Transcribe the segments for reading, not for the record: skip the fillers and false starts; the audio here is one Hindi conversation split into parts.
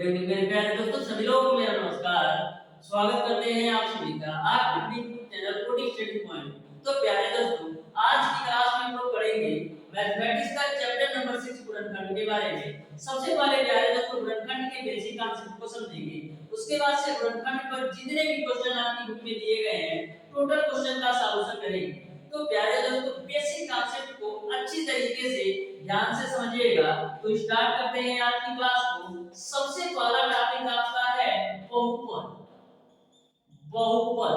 इवनिंग मेरे प्यारे दोस्तों, सभी लोगों को मेरा नमस्कार। स्वागत करते हैं आप सभी का आपके चैनल कोडिंग स्टडी पॉइंट। तो प्यारे दोस्तों, आज की क्लास में हम लोग पढ़ेंगे मैथमेटिक्स का चैप्टर नंबर 6 गुणनखंड के बारे में। सबसे पहले प्यारे दोस्तों गुणनखंड के बेसिक कॉन्सेप्ट को समझेंगे। उसके बाद से गुणनखंड पर जितने भी क्वेश्चन आपकी बुक में दिए गए हैं टोटल क्वेश्चन का सॉल्यूशन करेंगे। तो प्यारे दोस्तों, बेसिक कॉन्सेप्ट को अच्छी तरीके से ध्यान से समझिएगा। तो स्टार्ट करते हैं आज की क्लास को। सबसे पहला टॉपिक आपका है बहुपद। बहुपद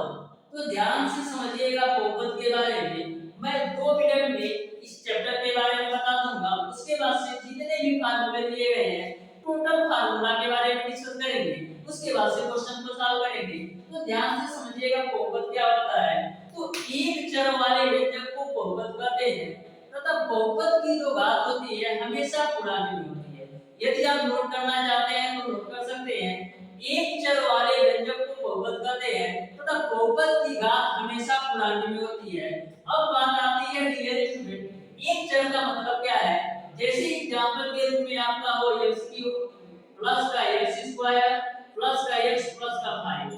तो ध्यान से समझिएगा। बहुपद के बारे में मैं 2 मिनट में इस चैप्टर के बारे में बता दूंगा। उसके बाद से जितने भी फार्मूले दिए गए हैं टोटल फार्मूला के बारे में डिस्कस करेंगे। उसके बाद से क्वेश्चन को सॉल्व करेंगे। तो ध्यान से समझिएगा बहुपद क्या होता है। तो एक चर वाले व्यंजक को बहुपद कहते हैं तथा बहुपद की जो घात होती है हमेशा पूर्णांक में होती है। यदि आप नोट करना चाहते हैं तो नोट कर सकते हैं। एक चर वाले व्यंजक को बहुपद कहते हैं तथा बहुपद की घात हमेशा पूर्णांक में होती है। अब बात आती है डियर स्टूडेंट, एक चर का मतलब क्या है। जैसे एग्जांपल के रूप में आपका हो x³ प्लस का x² प्लस का x प्लस का 5।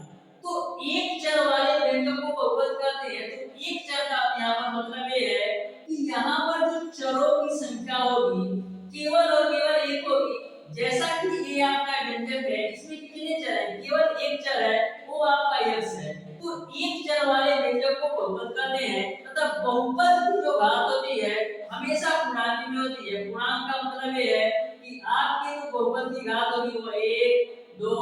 तो एक चर वाले व्यंजक को बहुपद कहते हैं। तो एक चर का यहाँ पर मतलब ये है कि यहाँ पर जो चरों की संख्या होगी केवल और केवल एक होगी। जैसा कि ये आपका व्यंजक है, इसमें कितने चर हैं? केवल एक चर है, वो आपका x है। तो एक चर वाले व्यंजक को बहुपद कहते हैं तथा बहुपद की जो घात होती है हमेशा पूर्णांक में होती है। पूर्णांक का मतलब ये है कि आपके जो बहुपद की घात होगी वो 1 2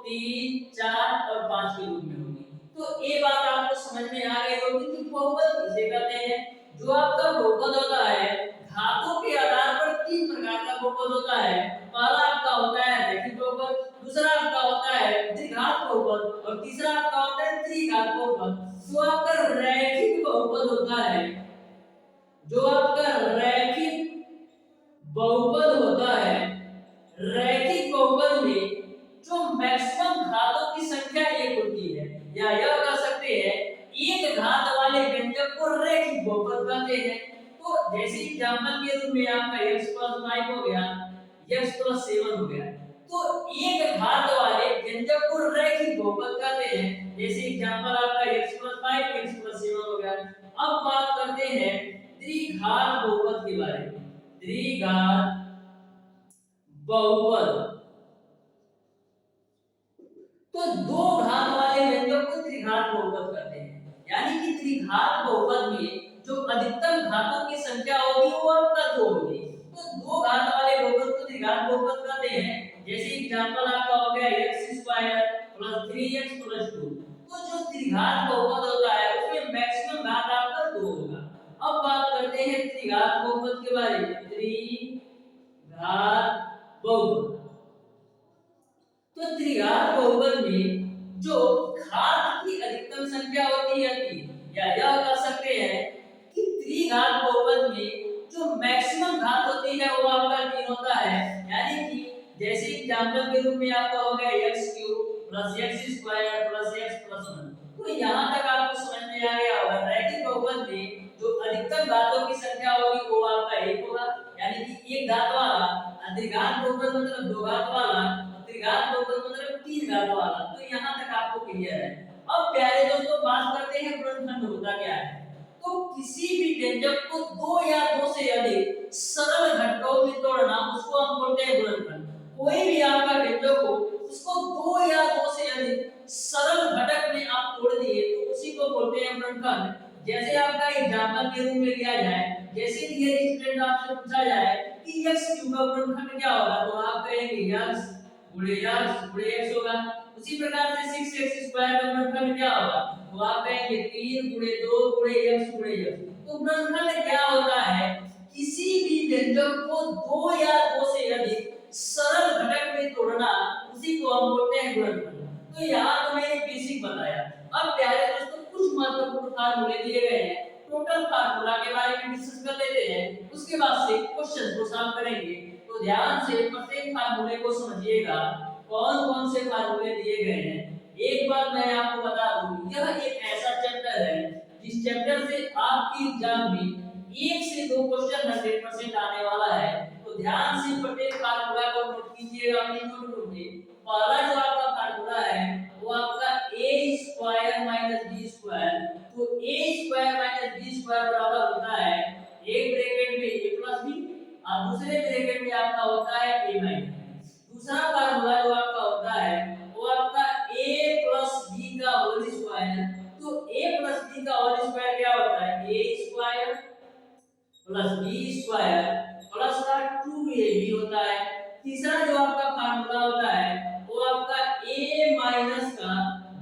3 4 और 5 के रूप में होगी। तो ये बात आपको समझ में आ गई होगी कि बहुपद किसे कहते हैं। जो आपका बहुपद होता है घातों के आधार पर 3 प्रकार का बहुपद होता है। पहला आपका होता है रैखिक बहुपद, दूसरा आपका होता है द्विघात बहुपद और तीसरा आपका होता है त्रिघात बहुपद। जो आपका रैखिक बहुपद होता है, जो आपका रैखिक बहुपद होता है, रैखिक बहुपद में जो मैक्सिमम घातों की संख्या 1 होती है, या यह कह सकते हैं एक घात वाले व्यंजक को रैखिक बहुपद कहते हैं। तो जैसे एग्जांपल के रूप में आपका x + 5 हो गया, x + 7 हो गया। तो एक घात वाले व्यंजक को रैखिक बहुपद कहते हैं। जैसे एग्जांपल आपका x + 5 x + 7 हो गया। अब बात करते हैं त्रिघात बहुपद के बारे में। त्रिघात बहुपद तो 2 घात वाले व्यंजक को त्रिघात बहुपद कहते हैं। यानी कि त्रिघात बहुपद में जो अधिकतम घातों की संख्या होगी वो आपका 2 होगी। तो 2 घात वाले बहुपद को त्रिघात बहुपद कहते हैं। जैसे एग्जांपल आपका हो गया x² + 3x + 2। तो जो त्रिघात बहुपद होता है उसमें मैक्सिमम घात आपका 2 होगा। अब बात करते हैं त्रिघात बहुपद के बारे में। त्रिघात बहुपद तो त्रिघात बहुपद में जो घात की अधिकतम संख्या होती है 3, या यह कह सकते हैं कि त्रिघात बहुपद में जो मैक्सिमम घात होती है वो आपका 3 होता है। यानी कि जैसे एग्जांपल के रूप में आपका हो गया x³ + x² + x + 1। तो यहां तक आपको समझ में आ गया होगा। रैखिक बहुपद में जो अधिकतम घातों की संख्या होगी वो आपका 1 होगा, यानी कि एक घात वाला। द्विघात बहुपद मतलब 2 घात वाला, त्रिघात बहुपद मतलब 3 घात वाला। तो यहां तक आपको क्लियर है। अब प्यारे दोस्तों बात करते हैं गुणनखंड होता क्या है। तो किसी भी व्यंजक को 2 या 2 से अधिक सरल घटकों में तोड़ना उसको हम बोलते हैं गुणनखंड। कोई भी आपका व्यंजक हो उसको 2 या 2 से अधिक सरल घटक में आप तोड़ दिए तो उसी को बोलते हैं गुणनखंड। जैसे आपका एग्जांपल के रूप में लिया जाए, जैसे डियर स्टूडेंट आपसे पूछा जाए कि x³ का गुणनखंड क्या होगा, तो आप कहेंगे x गुणे x होगा। उसी प्रकार से 6x² का गुणनखंड क्या होगा, तो आप कहेंगे 3 गुणे 2 गुणे x गुणे x। तो गुणनखंड क्या होता है, किसी भी व्यंजक को 2 या 2 से अधिक सरल घटक में तोड़ना, उसी को हम बोलते हैं गुणनखंड। तो यहाँ तो मैंने बेसिक बताया। अब प्यारे दोस्तों कुछ महत्वपूर्ण फार्मूले दिए गए हैं। टोटल फार्मूला के बारे में डिस्कस कर लेते हैं। उसके बाद से क्वेश्चन को सॉल्व करेंगे। तो ध्यान से प्रत्येक फार्मूले को समझिएगा, कौन-कौन से फार्मूले दिए गए हैं। एक बात मैं आपको बता दूं, यह एक ऐसा चैप्टर है जिस चैप्टर से आपकी एग्जाम में 1 से 2 क्वेश्चन 100% आने वाला है। तो तो ध्यान से प्रत्येक फार्मूला को नोट कीजिएगा अपनी नोटबुक में। पहला जो आपका फार्मूला है वो आपका a square minus b square, तो a square minus b square बराबर होता है एक ब्रैकेट में a प्लस b और दूसरे ब्रैकेट में आपका होता है a माइनस। दूसरा फार्मूला जो आपका होता है वो आपका a प्लस b का होल स्क्वायर, तो a प्लस b का होल स्क्वायर क्या होता है a square plus b square plus का 2ab होता है। तीसरा जो आपका फार्मूला होता है वो आपका a माइनस का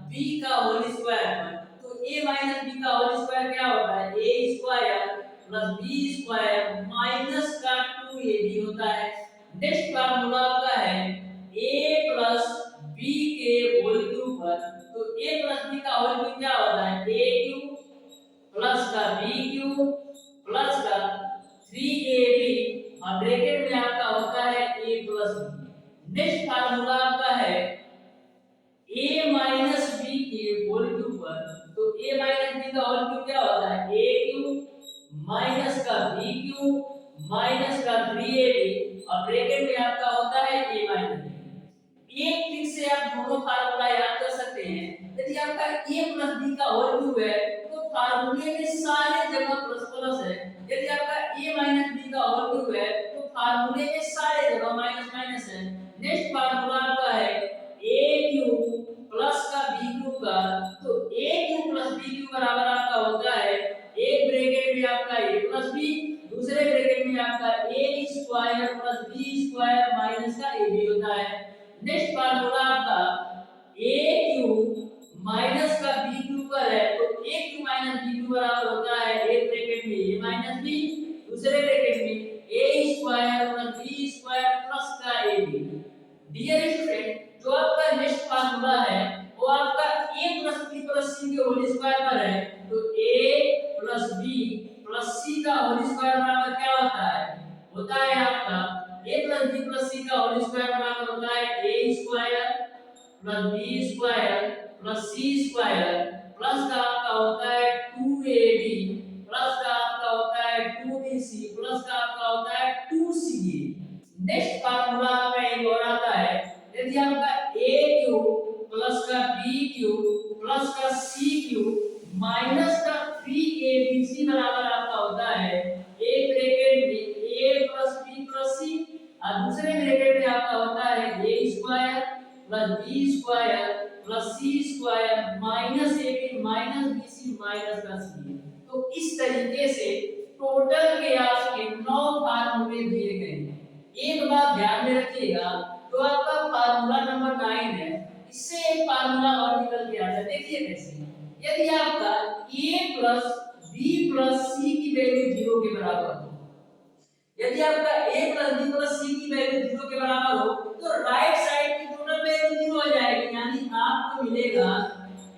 b का होल स्क्वायर, तो a माइनस b का होल स्क्वायर क्या होता है a square plus b square minus का 2ab होता है। नेक्स्ट फार्मूला आपका है a प्लस b के होल क्यूब पर, तो a प्लस b का होल क्यूब क्या होता है a क्यूब प्लस का b क्यूब प्लस का 3ab और ब्रैकेट में आपका होता है a plus b। Next formula आपका है a माइनस b के होल क्यूब पर, तो a माइनस b का होल क्यूब क्या होता है a क्यूब माइनस का b क्यूब माइनस का 3ab और ब्रैकेट में आपका होता है a माइनस b। एक ट्रिक से आप दोनों फार्मूला याद कर सकते हैं। यदि आपका a प्लस b का होल क्यूब है तो फार्मूले में सारे जगह प्लस प्लस है। यदि आपका a माइनस b का होल क्यूब है तो फार्मूले में सारे जगह माइनस माइनस है। नेक्स्ट फार्मूला आपका है a क्यूब प्लस का b क्यूब का, तो a cube plus b cube बराबर आपका होता है एक ब्रैकेट में आपका a प्लस b, दूसरे ब्रैकेट में आपका a square plus b square minus का ab होता है। नेक्स्ट फार्मूला आपका a क्यूब माइनस का b क्यूब पर है, तो a cube minus b cube बराबर होता है एक ब्रैकेट में a माइनस b, दूसरे ब्रैकेट में a square plus b square plus का ab। डियर स्टूडेंट, जो आपका नेक्स्ट फार्मूला है वो आपका a plus b plus c के होल स्क्वायर पर है, तो a plus b plus c का होल स्क्वायर बराबर क्या होता है आपका a plus b plus c का होल स्क्वायर बराबर होता है a square plus b square plus c square plus का आपका होता है 2ab प्लस का आपका होता है 2bc प्लस का आपका होता है 2ca। नेक्स्ट फार्मूला आपका एक और आता है, यदि आपका a क्यूब प्लस का b क्यूब प्लस का c क्यूब माइनस का 3abc बराबर आपका होता है एक ब्रैकेट में a plus b plus c और दूसरे ब्रैकेट में आपका होता है a square plus b square plus c square minus ab minus bc minus का c। तो इस तरीके से टोटल के आपके 9 फार्मूले दिए गए हैं। एक बात ध्यान में रखिएगा, तो आपका फार्मूला नंबर 9 है, इससे एक फार्मूला और निकल के आता है। देखिए कैसे, यदि आपका a plus b plus c की वैल्यू 0 के बराबर हो, यदि आपका a plus b plus c की वैल्यू 0 के बराबर हो तो राइट साइड की टोटल वैल्यू 0 हो जाएगी, यानी आपको मिलेगा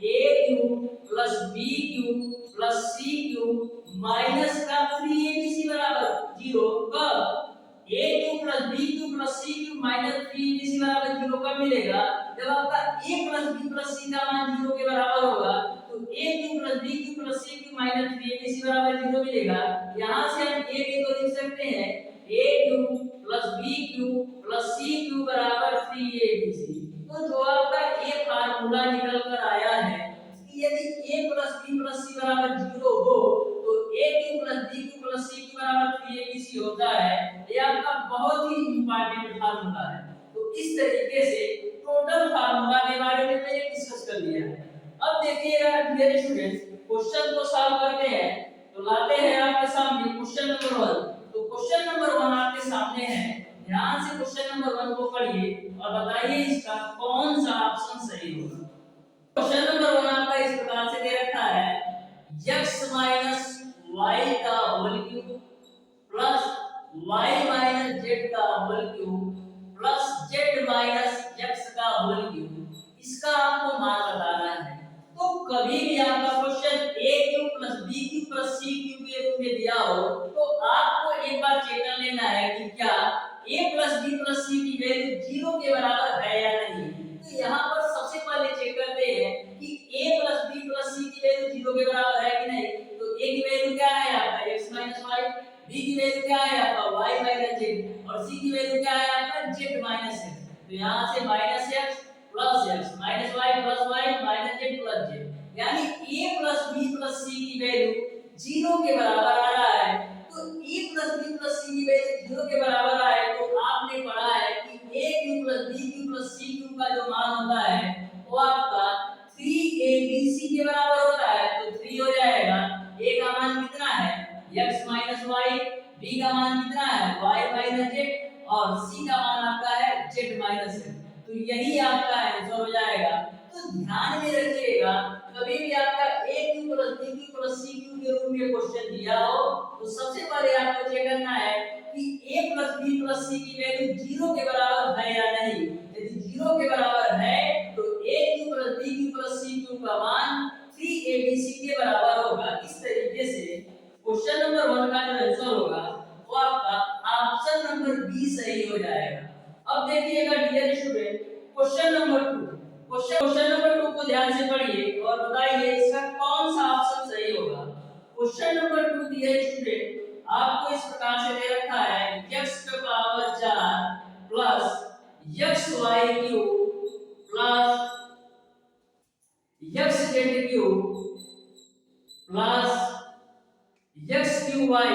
a cube plus b cube plus c cube minus का 3abc बराबर 0। कब a cube plus b cube plus c cube minus 3abc बराबर 0 कब मिलेगा, जब आपका a plus b plus c का मान 0 के बराबर होगा, तो a cube plus b cube plus c cube minus 3abc बराबर 0 मिलेगा। यहां से हम a को तो लिख सकते हैं a cube plus b cube plus c cube बराबर 3abc। तो जो आपका a फार्मूला निकल कर आया है कि यदि a plus b plus c बराबर 0 हो तो a cube plus b cube plus c cube बराबर 3abc होता है। ये आपका बहुत ही इंपॉर्टेंट फार्मूला है। तो इस तरीके से टोटल फार्मूला के बारे में मैंने डिस्कस कर लिया है। अब देखिएगा डियर स्टूडेंट्स, क्वेश्चन को सॉल्व करते हैं। तो लाते हैं आपके सामने क्वेश्चन नंबर 1। तो क्वेश्चन नंबर 1 आपके सामने है, ध्यान से क्वेश्चन नंबर 1 को पढ़िए और बताइए इसका कौन सा ऑप्शन सही होगा। क्वेश्चन नंबर 1 आपका इस प्रकार से दे रखा है, x माइनस y का whole cube plus y minus z का whole cube plus z minus x का होल क्यूब, इसका आपको मान बताना है। तो कभी भी आपका question a cube plus b cube plus c cube के रूप में दिया हो तो आपको एक बार चेक कर लेना है कि क्या a plus b plus c की वैल्यू 0 के बराबर है या नहीं। तो यहाँ पर सबसे पहले चेक करते हैं कि a यानी a plus b plus c की वैल्यू 0 के बराबर आ रहा है। तो a plus b plus c की वैल्यू 0 के बराबर आए तो आपने पढ़ा है कि a cube plus b cube plus c cube का जो मान होता है वो आपका 3abc के बराबर होता है। तो 3 हो जाएगा, a का मान कितना है x माइनस y, b का मान कितना है y माइनस z और c का मान आपका है z माइनस z। तो यही आपका आंसर हो जाएगा। तो ध्यान में रखिएगा, कभी भी आपका a cube plus b cube plus c cube के रूप में क्वेश्चन दिया हो तो सबसे पहले आपको चेक करना है कि a plus b plus c की वैल्यू 0 के बराबर है या नहीं। यदि 0 के बराबर है तो a cube plus b cube plus c cube का मान 3abc के बराबर होगा। इस तरीके से क्वेश्चन नंबर 1 का जो आंसर होगा वो आपका ऑप्शन नंबर बी सही हो जाएगा। अब देखिएगा dear student, question number 2, question number 2 को ध्यान से पढ़िए और बताइए इसका कौन सा ऑप्शन सही होगा। क्वेश्चन नंबर 2 डियर स्टूडेंट आपको इस प्रकार से दे रखा है x का power 4 plus xy cube plus xz cube plus x cube y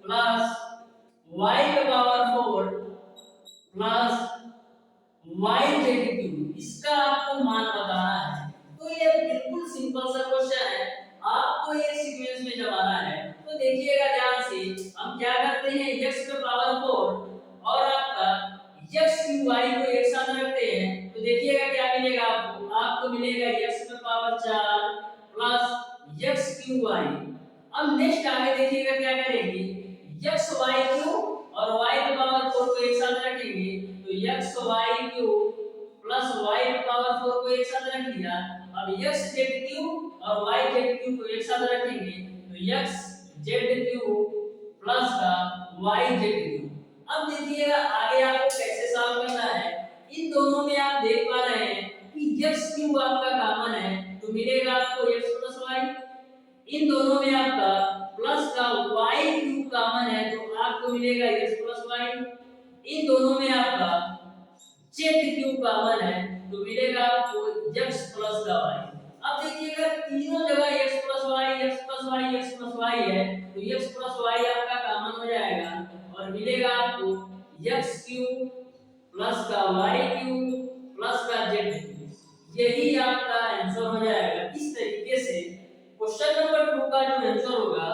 plus y का पावर 4 प्लस yz क्यूब, इसका आपको मान बताना है। तो ये बिल्कुल सिंपल सा क्वेश्चन है, आपको ये सीक्वेंस में जमाना है। तो देखिएगा ध्यान से, हम क्या करते हैं x का पावर 4 और आपका x क्यूब y को एक साथ रखते हैं। तो देखिएगा क्या मिलेगा आपको, आपको मिलेगा x का power 4 plus x cube y। अब नेक्स्ट आगे देखिएगा क्या करेंगे, x y क्यूब और y की पावर 4 को एक साथ रखेंगे। तो x y cube plus y की पावर 4 को एक साथ रख दिया। अब x z क्यूब और y z क्यूब को एक साथ रखेंगे। तो x z क्यूब प्लस का y z क्यूब। अब देखिएगा आगे आपको कैसे सॉल्व करना है। इन दोनों में आप देख पा रहे हैं कि x क्यूब आपका कॉमन है तो मिलेगा आपको x प्लस y। इन दोनों में आपका प्लस का y क्यूब कॉमन है तो आपको मिलेगा x प्लस y। इन दोनों में आपका z क्यूब कॉमन है तो मिलेगा आपको x प्लस का y। अब देखिएगा तीनों जगह x plus y x plus y x plus y है तो x प्लस y आपका कॉमन हो जाएगा और मिलेगा आपको x क्यूब प्लस का y क्यूब प्लस का z क्यूब। यही आपका आंसर हो जाएगा। इस तरीके से क्वेश्चन नंबर 2 का जो आंसर होगा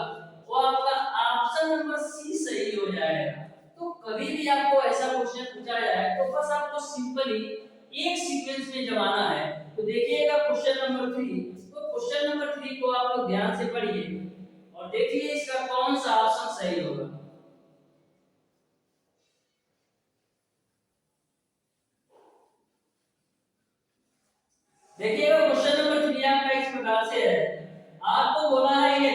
वो आपका ऑप्शन नंबर सी सही हो जाएगा। तो कभी भी आपको ऐसा क्वेश्चन पूछा जाए तो बस आपको सिंपली एक सीक्वेंस में जमाना है। तो देखिएगा क्वेश्चन नंबर 3, तो क्वेश्चन नंबर 3 को आप लोग ध्यान से पढ़िए और देखिए इसका कौन सा ऑप्शन सही होगा। देखिएगा क्वेश्चन नंबर 3 आपका इस प्रकार से है, आपको बोला है ये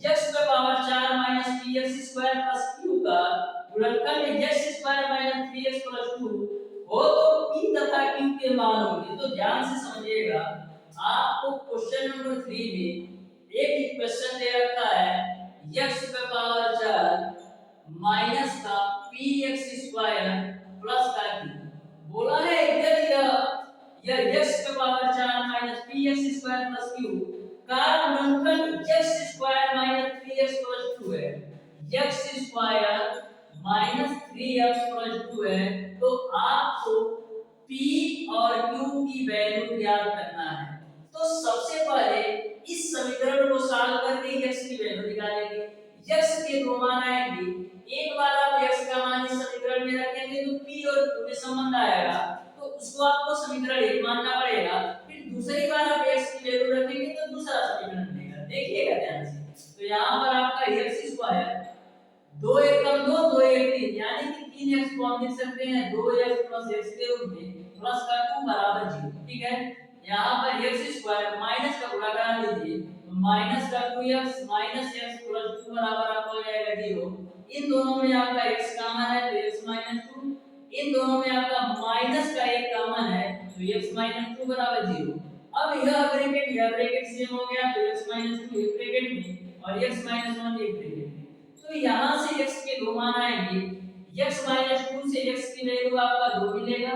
x का power 4 minus px square plus q का गुणनखंड x square minus 3x plus 2 हो तो p तथा q के मान होंगे। तो ध्यान से समझिएगा, आपको क्वेश्चन नंबर 3 में एक इक्वेशन दे रखा है x का पावर 4 माइनस का px स्क्वायर प्लस का q। बोला है यह x का power 4 minus px square plus q का गुणनखंड x square minus 3x plus 2 है। x square minus 3x plus 2 है तो आपको p और q की वैल्यू ज्ञात करना है। तो सबसे पहले इस समीकरण को सॉल्व करके x की वैल्यू निकालेंगे। x के दो मान आएंगे, एक बार आप x का मान इस समीकरण में रखेंगे तो p और q में संबंध आएगा तो उसको आपको समीकरण 1 मानना पड़ेगा। फिर दूसरी बार आप x की वैल्यू रखेंगे तो दूसरा समीकरण बनेगा। देखिएगा ध्यान से, तो यहाँ पर आपका x स्क्वायर 2 एकम 2 2 1 3 यानी कि 3x को हम लिख सकते हैं 2x प्लस x के रूप में प्लस का 2 बराबर 0। ठीक है, यहाँ पर x स्क्वायर माइनस का गुणाकार लीजिए तो माइनस का 2x माइनस x प्लस 2 बराबर आपको हो जाएगा 0। इन दोनों में आपका x कॉमन है तो x माइनस 2, इन दोनों में आपका माइनस का 1 कॉमन है तो x माइनस 2 बराबर 0। अब यह ब्रैकेट सेम हो गया तो x माइनस 2 एक ब्रैकेट में और x माइनस 1 एक ब्रैकेट में। तो यहाँ से x के दो मान आएंगे, x माइनस 2 से x की वैल्यू आपका 2 मिलेगा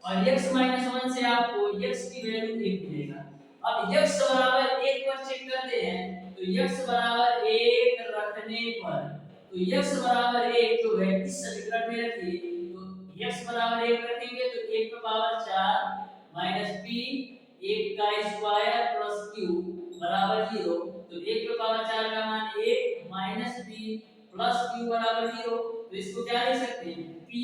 और x माइनस 1 से आपको x की वैल्यू 1 मिलेगा। अब x बराबर 1 पर चेक करते हैं, तो x बराबर 1 रखने पर, तो x बराबर 1 जो है इस समीकरण में रखिए, तो x बराबर 1 रखेंगे तो 1 की पावर 4 माइनस p 1 का स्क्वायर प्लस q बराबर 0। तो 1 की पावर 4 का मान 1 माइनस p प्लस q बराबर 0। तो इसको क्या लिख सकते हैं, p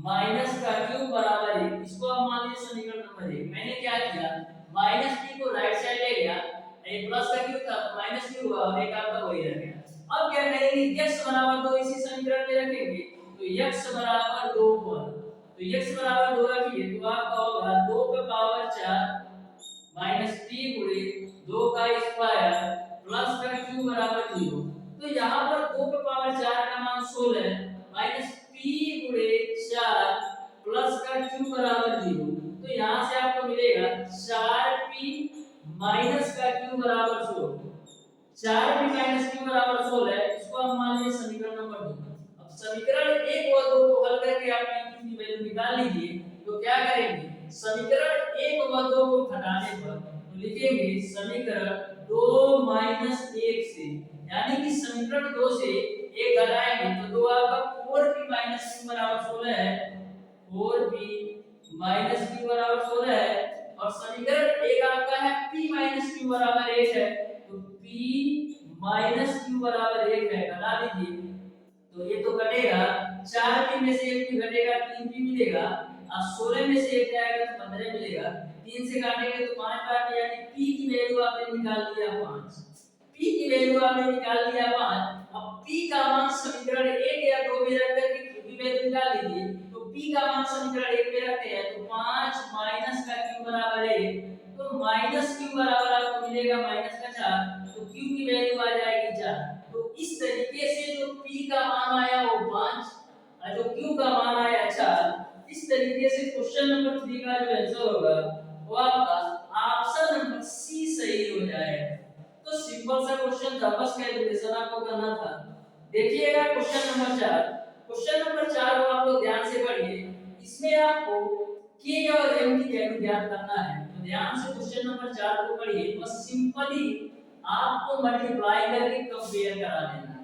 माइनस का क्यूब बराबर 1। इसको आप मान लीजिए समीकरण नंबर 1। मैंने क्या किया, माइनस p को राइट साइड ले गया, ये प्लस का क्यूब था तो माइनस q हुआ और एक आपका वही रह गया। अब क्या करेंगे, x बराबर 2 इसी समीकरण में रखेंगे, तो x बराबर 2 पर, तो x बराबर 2 रखिए तो आपका होगा 2 पे पावर 4 माइनस p गुणे 2 का स्क्वायर प्लस का क्यूब बराबर 0। तो यहाँ पर 2 पे पावर 4 का मान 16 माइनस p गुणे 4 प्लस का q बराबर 0। तो यहाँ से आपको मिलेगा 4p माइनस का q बराबर 16। 4p माइनस q बराबर 16 है, इसको हम मान लीजिए समीकरण नंबर 2। अब समीकरण 1 और 2 को हल करके आप q की वैल्यू निकाल लीजिए। तो क्या करेंगे, समीकरण 1 और 2 को घटाने पर तो लिखेंगे समीकरण 2 माइनस 1 से, यानी कि समीकरण 2 से 1 घटाएंगे तो 2 आपका 4p माइनस q बराबर 16 है, 4p माइनस q बराबर 16 है। और समीकरण 1 आपका है p माइनस q बराबर 1 है, तो p माइनस q बराबर 1 है, घटा दीजिए तो ये तो घटेगा, 4p में से 1 भी घटेगा 3p मिलेगा, और 16 में से 1 जाएगा तो 15 मिलेगा। 3 से काटेंगे तो 5 बार, यानी p की वैल्यू आपने निकाल लिया 5। p की वैल्यू आपने निकाल लिया 5। अब p का मान समीकरण 1 या 2 में रख करके q की वैल्यू निकाल लीजिए। तो p का मान समीकरण 1 में रखते हैं तो 5 माइनस का q बराबर 1, तो माइनस q बराबर आपको मिलेगा माइनस का 4, तो q की वैल्यू आ जाएगी 4। तो इस तरीके से जो p का मान आया वो 5 और जो q का मान आया 4, इस तरीके से क्वेश्चन नंबर 3 का जो आंसर होगा वो आपका ऑप्शन नंबर सी सही हो जाएगा। तो सिंपल सा क्वेश्चन था, बस कैलकुलेशन आपको करना था। देखिएगा क्वेश्चन नंबर 4। क्वेश्चन नंबर 4 को आप लोग ध्यान से पढ़िए, इसमें आपको k और m की वैल्यू ज्ञात करना है। तो ध्यान से क्वेश्चन नंबर 4 को पढ़िए, बस सिंपली आपको मल्टीप्लाई करके कंपेयर करा देना है।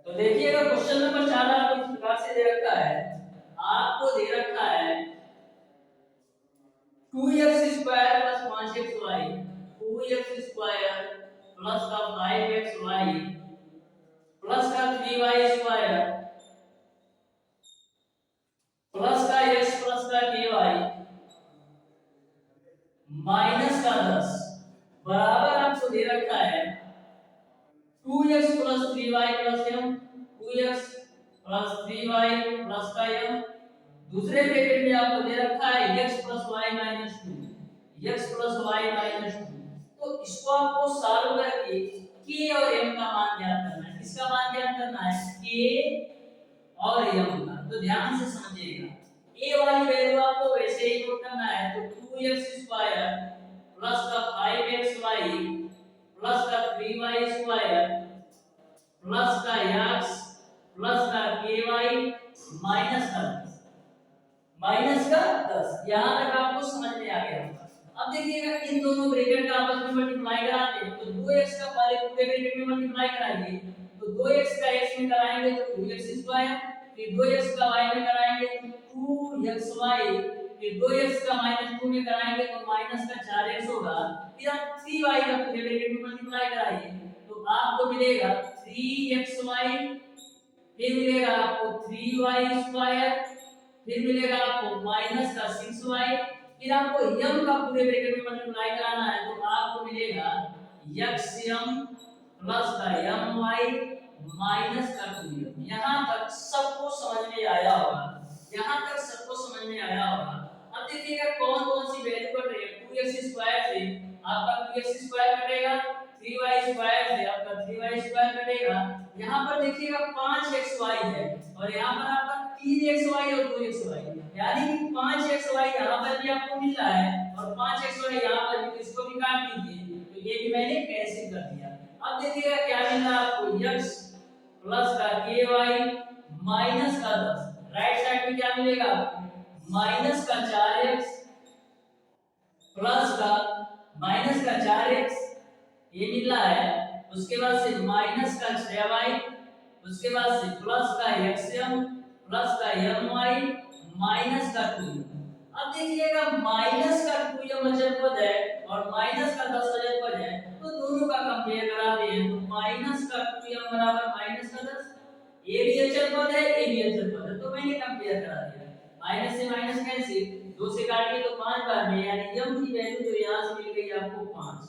तो देखिएगा क्वेश्चन नंबर 4 आपको इस प्रकार से दे रखा है, आपको दे रखा है 2x square plus 5xy, 2x square plus का 5xy प्लस का 3y स्क्वायर प्लस का x प्लस का ky माइनस का 10 बराबर आपको दे रखा है 2x plus 3y plus m, 2x plus 3y plus का m। दूसरे ब्रैकेट में आपको दे रखा है x plus y minus 2, x plus y minus 2। तो इसको आपको सॉल्व करके k और m का मान ज्ञात करना है। किसका मान ज्ञात करना है, k और m का। तो ध्यान से समझिएगा, a वाली वैल्यू आपको वैसे ही नोट करना है, तो 2x स्क्वायर प्लस का 5xy प्लस का 3y स्क्वायर प्लस का x प्लस का ky माइनस का 10। यहां तक आपको समझ में आ गया। अब देखिएगा इन दोनों ब्रैकेट का आपस में मल्टीप्लाई कराते हैं, तो 2x का पहले पूरे ब्रैकेट में मल्टीप्लाई कराएंगे, तो 2x का x में कराएंगे तो 2x स्क्वायर, फिर 2x का y में कराएंगे तो 2xy, फिर 2x का -2 में कराएंगे तो माइनस का 4x होगा। फिर आप 3y का पूरे ब्रैकेट में मल्टीप्लाई कराइए तो आपको मिलेगा 3xy, फिर मिलेगा आपको 3y स्क्वायर, फिर मिलेगा आपको माइनस का 6y, फिर आपको m का पूरे ब्रैकेट में मल्टीप्लाई कराना है तो आपको मिलेगा xm प्लस का my माइनस का 2m। यहां तक सबको समझ में आया होगा, यहां तक सबको समझ में आया होगा। अब देखिएगा कौन कौन सी वैल्यू कट रही है। 2x स्क्वायर से आपका 2x स्क्वायर कटेगा, 3y स्क्वायर से आपका 3y स्क्वायर कटेगा। यहां पर देखिएगा 5xy है और यहां पर आपका 3xy और 2xy, यानी कि 5xy यहां पर भी आपको मिल रहा है और 5xy यहां पर भी, इसको भी काट दीजिए तो ये भी मैंने कैंसिल कर दिया। अब देखिएगा क्या मिल रहा है आपको, x प्लस का ky माइनस का 10। राइट साइड में क्या मिलेगा आपको, माइनस का 4x प्लस का माइनस का 4x ये मिल रहा है। उसके बाद से माइनस का 6y, उसके बाद से प्लस का xm प्लस का my माइनस का 2। अब देखिएगा माइनस का 2m अचर पद है और माइनस का 10 अचर पद है, तो दोनों का कंपेयर कराते हैं। तो माइनस का 2m बराबर माइनस का 10, ये भी अचर पद है ये भी अचर पद है, तो मैंने कंपेयर करा दिया। माइनस से माइनस कैंसिल, 2 से काटिए तो 5 बार में, यानी m की वैल्यू जो यहां से मिल गई आपको 5,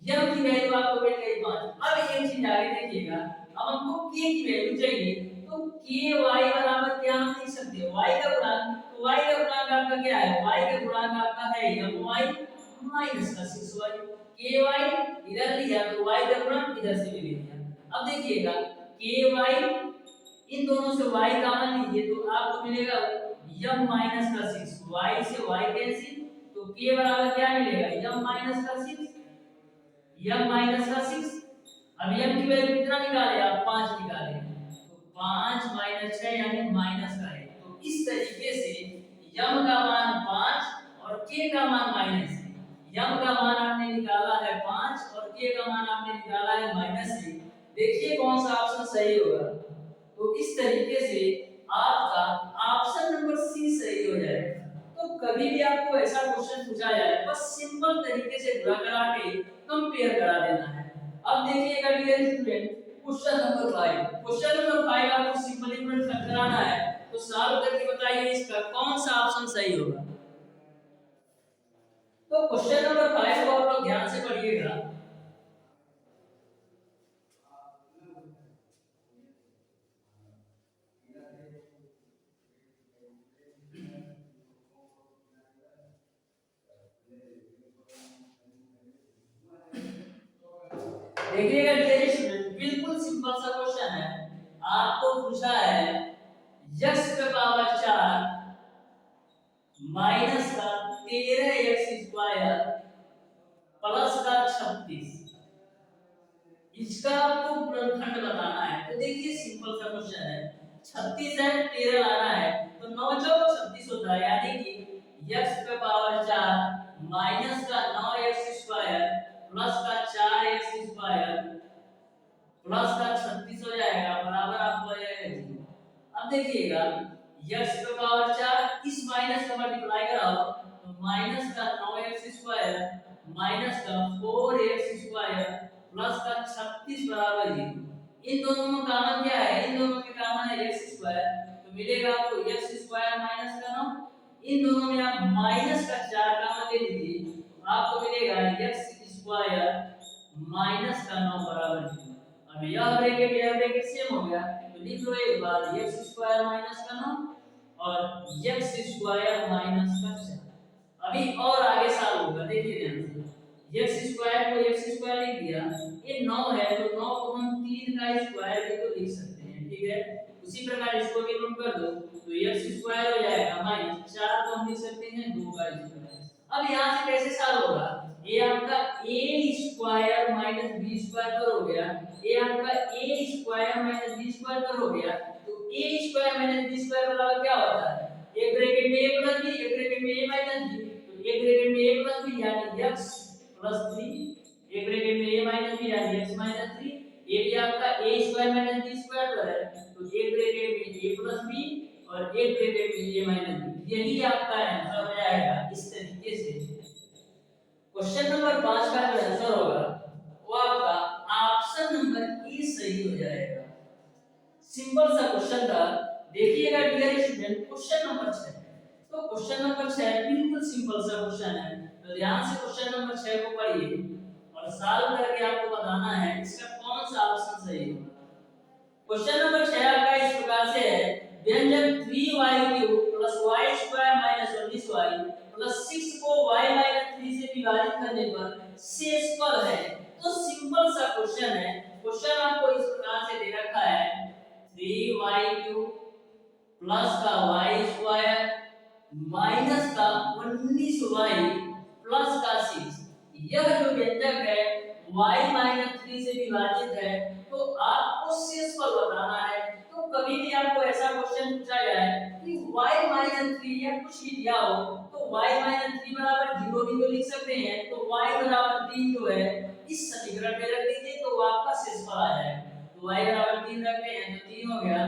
m की वैल्यू आपको मिल गई 5। अब एक चीज आगे देखिएगा, अब हमको k की वैल्यू चाहिए, तो ky बराबर क्या हम लिख सकते हैं, y का गुणांक। तो y का गुणांक आपका क्या है, y का गुणांक आपका है my माइनस का 6y। ky इधर लिया तो y का गुणांक इधर से भी ले लिया। अब देखिएगा ky, इन दोनों से y कॉमन लीजिए तो आपको मिलेगा m माइनस का 6, y से y कैंसिल, तो k बराबर क्या मिलेगा, m माइनस का 6, m माइनस का 6। अब m की वैल्यू कितना निकाले आप, 5 निकाले, तो 5 माइनस 6 यानी माइनस का 1। तो इस तरीके से m का मान 5 और k का मान माइनस है। m का मान आपने निकाला है 5 और k का मान आपने निकाला है -1। देखिए कौन सा ऑप्शन सही होगा। तो इस तरीके से आपका ऑप्शन नंबर सी सही हो जाएगा। तो कभी भी आपको ऐसा क्वेश्चन पूछा जाए, बस सिंपल तरीके से गुणा करा के कंपेयर करा देना है। अब देखिएगा dear student, question number 5। Question number 5 आपको सिंपल इक्वेशन कराना है, तो सॉल्व करके बताइए इसका कौन सा ऑप्शन सही होगा। तो क्वेश्चन नंबर 5 को आप लोग ध्यान से पढ़िएगा। देखिएगा डियर स्टूडेंट, बिल्कुल सिंपल सा क्वेश्चन है। आपको पूछा है x पे पावर 4 माइनस का 13x स्क्वायर प्लस का 36, इसका आपको गुणनखंड बताना है। तो देखिए सिंपल सा क्वेश्चन है, 36 है 13 लाना है, तो 9 चौक 36 होता है, यानी कि x पे पावर 4 माइनस का 9x स्क्वायर प्लस का 4x स्क्वायर प्लस का 36 हो जाएगा, बराबर आपको आ जाएगा 0। अब देखिएगा x पे पावर 4 इस माइनस का मल्टीप्लाई कराओ, तो माइनस का 9x स्क्वायर माइनस का 4x स्क्वायर प्लस का 36 बराबर 0। इन दोनों में कॉमन क्या है, इन दोनों में कॉमन है x स्क्वायर, तो मिलेगा आपको x स्क्वायर माइनस का 9। इन दोनों में आप माइनस का 4 कॉमन ले लीजिए, तो आपको मिलेगा x स्क्वायर माइनस का 9 बराबर 0। अब यह ब्रैकेट सेम हो गया, तो लिख लो एक बार x स्क्वायर माइनस का 9 और x स्क्वायर माइनस का 4। अभी और आगे सॉल्व होगा, देखिए ध्यान से। x स्क्वायर को x स्क्वायर लिख दिया, ये 9 है तो 9 को हम 3 का स्क्वायर भी तो लिख सकते हैं, ठीक है। उसी प्रकार इसको भी हम कर दो, तो x स्क्वायर हो जाएगा माइनस 4 को हम लिख सकते हैं 2 का स्क्वायर। अब यहां से कैसे सॉल्व होगा, ये आपका a square minus b square पर हो गया, ये आपका a square minus b square पर हो गया। तो a square minus b square बराबर क्या होता है, एक ब्रैकेट में a प्लस b, एक ब्रैकेट में a माइनस b, तो एक ब्रैकेट में a प्लस b यानी x प्लस 3, एक ब्रैकेट में a माइनस b यानी x माइनस 3। ये भी आपका a square minus b square पर है, तो एक ब्रैकेट में a प्लस b और एक ब्रैकेट में a माइनस b, यही आपका आंसर हो जाएगा। इस तरीके से क्वेश्चन नंबर 5 का जो आंसर होगा वो आपका ऑप्शन नंबर ए सही हो जाएगा। सिंपल सा क्वेश्चन था। देखिएगा डियर स्टूडेंट, क्वेश्चन नंबर 6। तो क्वेश्चन नंबर 6 बिल्कुल सिंपल सा क्वेश्चन है, तो ध्यान से क्वेश्चन नंबर 6 को पढ़िए और सॉल्व करके आपको बताना है इसका कौन सा ऑप्शन सही होगा। क्वेश्चन नंबर 6 आपका इस प्रकार से है, व्यंजक 3y³ + y² - 19y + 6 को y - 3 से विभाजित करने पर शेष पद है। तो सिंपल सा क्वेश्चन है। क्वेश्चन आपको इस प्रकार से दे रखा है, 3y³ प्लस का y² माइनस का 19y प्लस का 6। यह जो व्यंजक है y माइनस 3 से विभाजित है तो आपको शेषफल बताना है। तो कभी भी आपको ऐसा क्वेश्चन पूछा जाए कि y माइनस 3 या कुछ भी दिया हो तो y माइनस 3 बराबर 0 भी तो लिख सकते हैं। तो y बराबर 3 जो है इस समीकरण में रख दीजिए तो आपका शेषफल आ जाएगा। तो y बराबर 3 रखते हैं तो 3 हो गया,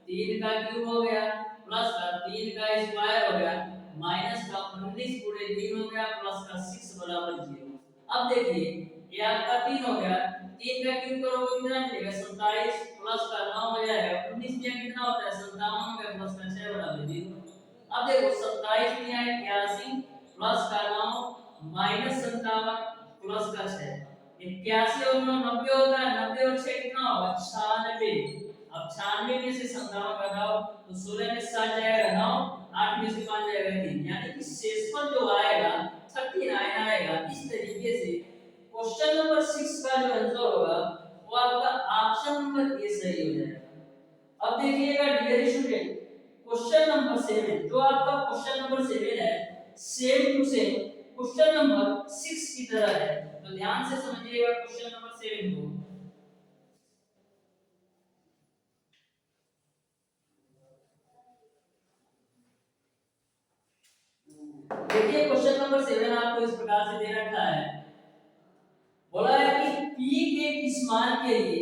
3 का क्यूब हो गया प्लस का 3 का स्क्वायर हो गया माइनस का 19 गुणे 3 हो गया प्लस का 6 बराबर 0। अब देखिए ये आपका 3 हो गया, 3 का क्यूब करोगे कितना मिलेगा 27 प्लस का 9 हो जाएगा 19 में कितना होता है 57 हो गया प्लस का 6 बराबर 0। अब देखो 27 में है 81 प्लस का 9 माइनस 57 प्लस का 6, 81 और 9 90 होता है, 90 और 6 कितना होगा 96। अब 96 में से 57 घटाओ तो 16 में 7 जाएगा 9, 8 में से 5 जाएगा 3, यानी कि शेषफल जो आएगा 39 आएगा। इस तरीके से क्वेश्चन नंबर 6 का जो आंसर होगा वो आपका ऑप्शन नंबर ए सही हो जाएगा। अब देखिएगा डियर स्टूडेंट क्वेश्चन नंबर 7 जो आपका क्वेश्चन नंबर 7 है same to same question number 6 की तरह है। तो ध्यान से समझिएगा क्वेश्चन नंबर 7 को। देखिए क्वेश्चन नंबर 7 आपको इस प्रकार से दे रखा है, बोला है कि p के किस मान के लिए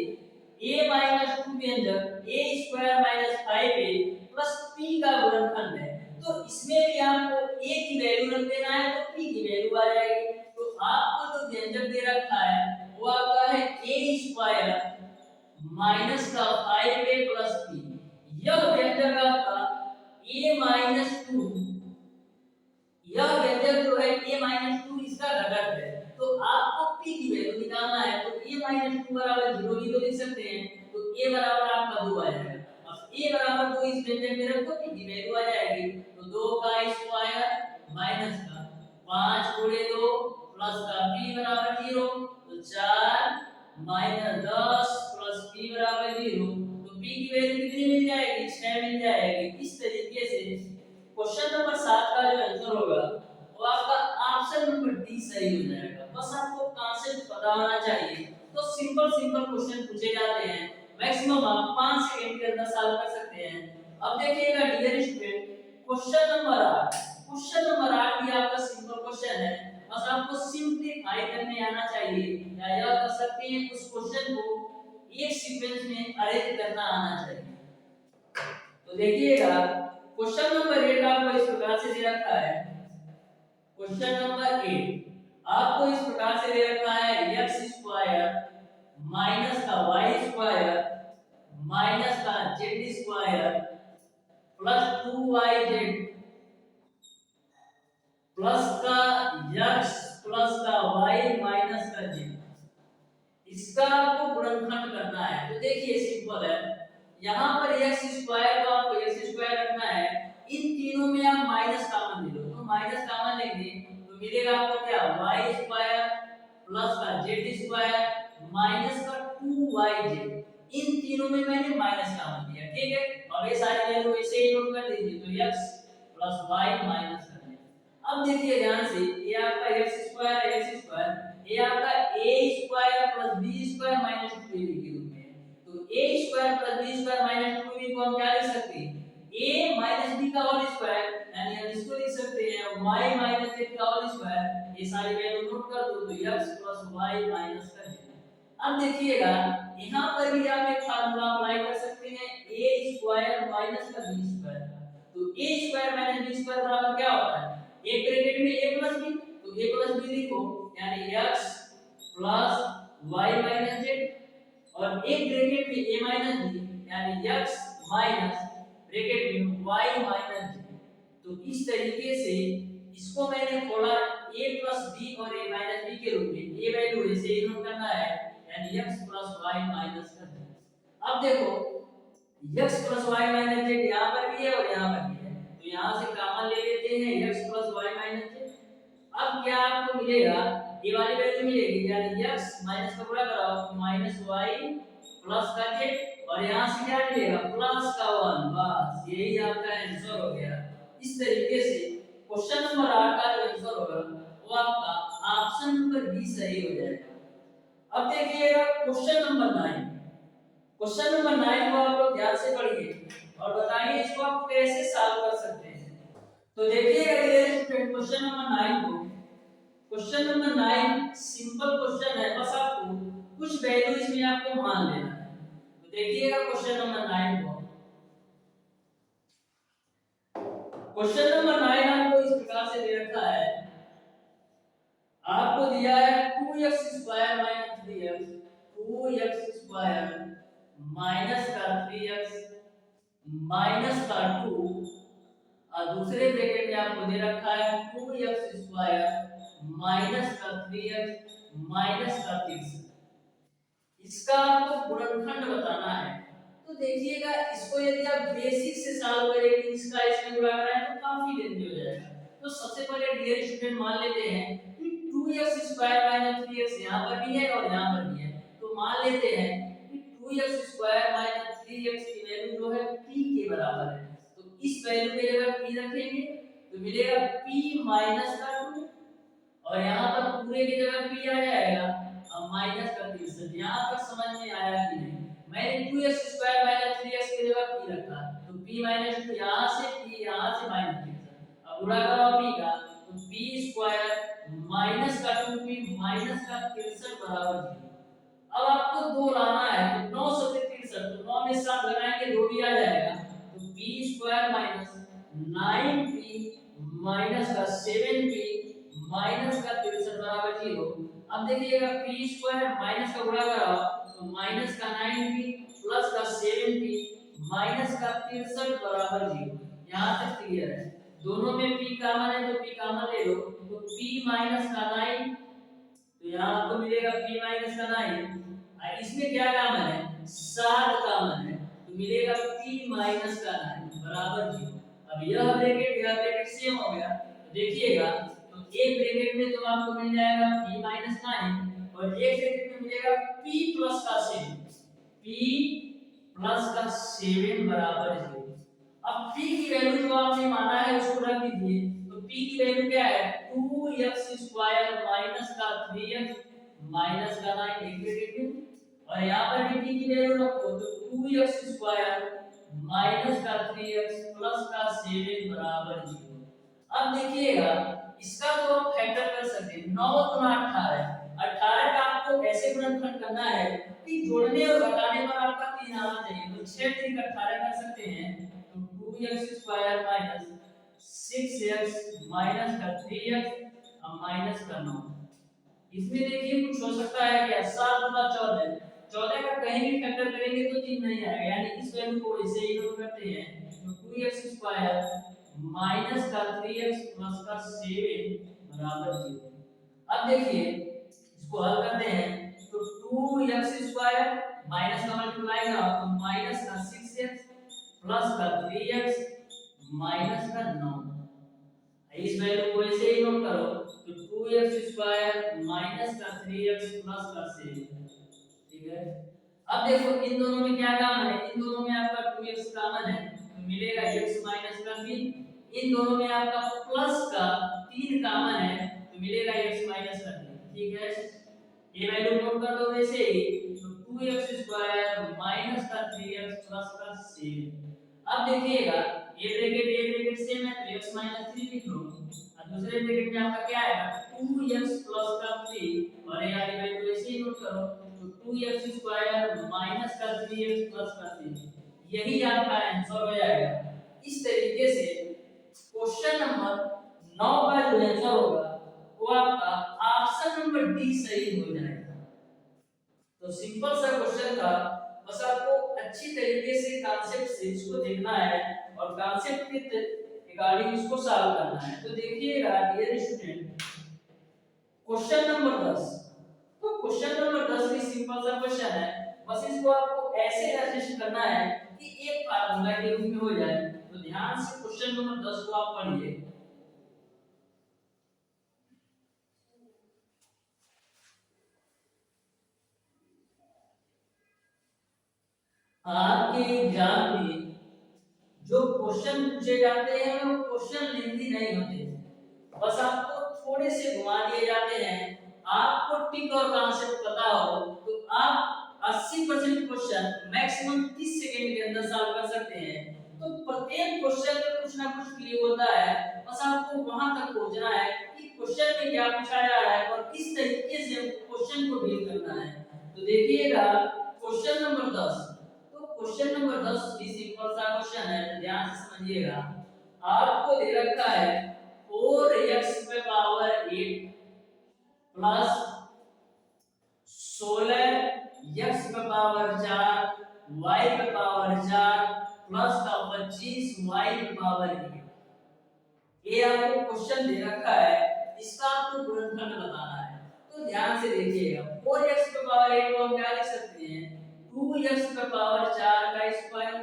a माइनस 2 व्यंजक a square minus 5a plus p का गुणनखंड है। तो इसमें भी आपको a की वैल्यू रख देना है तो p की वैल्यू आ जाएगी। तो आपको जो व्यंजक दे रखा है वो आपका है a स्क्वायर माइनस का 5a प्लस p। यह व्यंजक आपका a माइनस 2, यह व्यंजक जो है a माइनस 2 इसका घटक है। तो आपको p की वैल्यू निकालना है तो a माइनस 2 बराबर 0 भी तो लिख सकते हैं। तो a बराबर आपका 2 आ जाएगा। अब a बराबर 2 इस व्यंजक में रखो p की वैल्यू आ जाएगी। तो 2 का स्क्वायर माइनस का 5 गुणे 2 प्लस का p बराबर 0 तो 4 माइनस 10 प्लस p बराबर 0। तो p की वैल्यू कितनी मिल जाएगी 6 मिल जाएगी। इस तरीके से क्वेश्चन नंबर 7 का जो आंसर होगा वो आपका ऑप्शन नंबर डी सही हो जाएगा। बस आपको कॉन्सेप्ट पता होना चाहिए। तो सिंपल क्वेश्चन पूछे जाते हैं, मैक्सिमम आप 5 सेकंड के अंदर सॉल्व कर सकते हैं। अब देखिएगा dear student question number 8, question number 8 भी आपका सिंपल क्वेश्चन है। बस आपको सिंपलीफाई करने आना चाहिए या यह कर सकते हैं उस क्वेश्चन को एक सीक्वेंस में अरेंज करना आना चाहिए। तो देखिएगा क्वेश्चन नंबर 8 आपको इस प्रकार से दे रखा है। क्वेश्चन नंबर 8 आपको इस प्रकार से दे रखा है x स्क्वायर माइनस का y स्क्वायर माइनस का z square plus 2yz plus का x प्लस का y माइनस का z, इसका आपको गुणनखंड करना है। तो देखिए सिंपल है, यहाँ पर x स्क्वायर को आपको x स्क्वायर रखना है, इन तीनों में आप माइनस कॉमन ले लो तो माइनस कॉमन लेंगे तो मिलेगा आपको क्या y स्क्वायर प्लस का z स्क्वायर माइनस का 2yz। इन तीनों में मैंने माइनस कॉमन लिया, ठीक है। अब ये सारी वैल्यू ऐसे ही नोट कर लीजिए तो x प्लस y माइनस कर लें। अब देखिए ध्यान से ये आपका x स्क्वायर ये आपका a square plus b square minus 2ab के रूप में है। तो a square plus b square minus 2ab को हम क्या लिख सकते हैं a माइनस b का होल स्क्वायर, यानी हम इसको लिख सकते हैं y माइनस z का होल स्क्वायर। ये सारी वैल्यू नोट कर दो तो x प्लस y माइनस का z। अब देखिएगा यहाँ पर भी आप एक फार्मूला अप्लाई कर सकते हैं a स्क्वायर माइनस का b स्क्वायर। तो a square minus b square बराबर क्या होता है एक ब्रैकेट में a प्लस b, तो a प्लस b लिखो यानी x plus y minus z और एक ब्रैकेट में a माइनस b यानी x माइनस ब्रैकेट में y माइनस z। तो इस तरीके से इसको मैंने खोला a प्लस b और a माइनस b के रूप में, a वैल्यू ऐसे ही नोट करना है यानी x प्लस y माइनस का z। अब देखो x plus y minus z यहाँ पर भी है और यहाँ पर भी है, तो यहाँ से कॉमन ले लेते हैं x plus y minus z। अब क्या आपको मिलेगा ये वाली वैल्यू मिलेगी यानी x माइनस का गुणा कराओ तो माइनस y प्लस का z और यहाँ से क्या मिलेगा प्लस का 1। बस यही आपका आंसर हो गया। इस तरीके से क्वेश्चन नंबर 8 का जो आंसर होगा वो आपका ऑप्शन नंबर बी सही हो जाएगा। अब देखिएगा क्वेश्चन नंबर 9। क्वेश्चन नंबर 9 को आप लोग ध्यान से पढ़िए और बताइए इसको आप कैसे सॉल्व कर सकते हैं। तो देखिएगा ये क्वेश्चन नंबर 9 को, क्वेश्चन नंबर 9 सिंपल क्वेश्चन है, बस आपको कुछ वैल्यू इसमें आपको मान लेना है। तो देखिएगा क्वेश्चन नंबर 9 को, क्वेश्चन नंबर 9 आपको इस प्रकार से दे रखा है, आपको दिया है 2x square minus 3x, 2x square minus का 3x माइनस का 2, और दूसरे ब्रैकेट में आपको दे रखा है 2x स्क्वायर माइनस का 3x माइनस का 3। इसका आपको गुणनखंड बताना है। तो देखिएगा इसको यदि आप बेसिक से सॉल्व करेंगे, इसका इसमें गुणा कराएं तो काफी लेंथी हो जाएगा। तो सबसे पहले डियर स्टूडेंट मान लेते हैं कि 2x स्क्वायर माइनस 3x यहां पर भी है और यहां पर भी है। तो मान लेते हैं कि 2x स्क्वायर माइनस 3x की वैल्यू जो है p के बराबर है। तो इस वैल्यू पे अगर p रखेंगे तो मिलेगा p माइनस का 2, और यहां पर पूरे की जगह p आ जाएगा अब माइनस का 3। यहां तक समझ में आया कि नहीं? मैंने 2x स्क्वायर माइनस 3x की जगह p रखा, तो p माइनस 2 यहां से p यहां से माइनस 3। अब गुणा करो p का, तो p स्क्वायर माइनस का 2p माइनस का 63 बराबर 0। अब आपको दो लाना है, तो 9 से 63, तो 9 में 7 लगाएंगे 2 भी आ जाएगा। तो p square minus 9p minus का 7p माइनस का 63 बराबर 0। अब देखिएगा p स्क्वायर माइनस का गुणा करो तो माइनस का 9p प्लस का 7p माइनस का 63 बराबर 0। यहां तक क्लियर है? दोनों में p कॉमन है तो p कॉमन ले लो, तो p माइनस का 9, तो यहां आपको मिलेगा p माइनस का 9, और इसमें क्या कॉमन है? 7 कॉमन है, तो मिलेगा p माइनस का 9 बराबर 0। अब यह ब्रैकेट सेम हो गया, तो देखिएगा तो एक ब्रैकेट में तो आपको मिल जाएगा p माइनस 9 और एक ब्रैकेट में मिलेगा p प्लस का 7, p प्लस का 7 बराबर 0। अब p की वैल्यू जो आपने माना है उसको रख दीजिए, तो p की वैल्यू क्या है? 2x स्क्वायर माइनस का 3x माइनस का 9 एक ब्रैकेट में, और यहां पर भी p की वैल्यू रखो तो 2x स्क्वायर माइनस का 3x प्लस का 7 बराबर 0। अब देखिएगा इसका तो आप फैक्टर कर सकते हैं, 9 गुना 18, 18 का आपको ऐसे गुणनखंड करना है कि जोड़ने और घटाने पर आपका 3 आना चाहिए, तो 6 3 18 कर सकते हैं। तो 2x square minus 6x minus का 3x और माइनस का 9। इसमें देखिए कुछ हो सकता है क्या? 7 गुना 14, 14 का कहीं भी फैक्टर करेंगे तो 3 नहीं आएगा, यानी इस वैल्यू को ऐसे ही नोट करते हैं। तो 2x स्क्वायर माइनस का 3x प्लस का 7 बराबर 0। अब देखिए इसको हल करते हैं, तो 2x स्क्वायर माइनस का मल्टीप्लाई करो तो माइनस का 6x प्लस का 3x माइनस का 9। इस वैल्यू को ऐसे ही नोट करो, तो 2x स्क्वायर माइनस का 3x प्लस का 7। ठीक है? अब देखो इन दोनों में क्या कॉमन है? इन दोनों में आपका 2x कॉमन है, तो मिलेगा x माइनस का 3। इन दोनों में आपका प्लस का 3 कॉमन है, तो मिलेगा x माइनस का 3। ठीक है? ये वैल्यू नोट कर दो वैसे ही, तो 2x स्क्वायर माइनस का 3x प्लस का 7। अब देखिएगा ये ब्रैकेट सेम है तो x माइनस 3 लिख लो, और दूसरे ब्रैकेट में आपका क्या आएगा? 2x प्लस का 3, और ये वाली वैल्यू ऐसे ही नोट करो, तो 2x स्क्वायर माइनस का 3x प्लस का 3। यही आपका आंसर हो जाएगा। इस तरीके से क्वेश्चन नंबर 9 का जो आंसर होगा वो आपका ऑप्शन नंबर डी सही हो जाएगा। तो सिंपल सा क्वेश्चन था, बस आपको अच्छी तरीके से कॉन्सेप्ट से इसको देखना है और कॉन्सेप्ट के रिगार्डिंग इसको सॉल्व करना है। तो देखिएगा डियर स्टूडेंट क्वेश्चन नंबर 10, तो क्वेश्चन नंबर 10 भी सिंपल सा क्वेश्चन है, बस इसको आपको ऐसे एडजस्ट करना है कि एक फार्मूला के रूप में हो जाए। तो ध्यान से क्वेश्चन नंबर 10 को आप पढ़िए। आपके एग्जाम में जो क्वेश्चन पूछे जाते हैं वो क्वेश्चन लेंथी नहीं होते, बस आपको थोड़े से घुमा दिए जाते हैं, आपको टिक और कॉन्सेप्ट पता हो तो आप 80% क्वेश्चन मैक्सिमम 30 सेकंड के अंदर सॉल्व कर सकते हैं। तो प्रत्येक क्वेश्चन में कुछ ना कुछ क्लियर होता है, बस आपको वहां तक पहुंचना है कि क्वेश्चन में क्या पूछा जा रहा है और किस तरीके से क्वेश्चन को डील करना है। तो देखिएगा क्वेश्चन नंबर 10। तो क्वेश्चन नंबर 10 भी सिंपल सा क्वेश्चन है, तो ध्यान से समझिएगा। आपको दे रखा है 4x पे पावर 8 प्लस 16 x पे पावर 4 y पे पावर 4 प्लस का 25 y पे पावर 1। ये आपको क्वेश्चन दे रखा है, इसका आपको गुणनखंड बताना है। तो ध्यान से देखिएगा 4x पे पावर 8 को हम क्या लिख सकते हैं 2x पे पावर 4 का स्क्वायर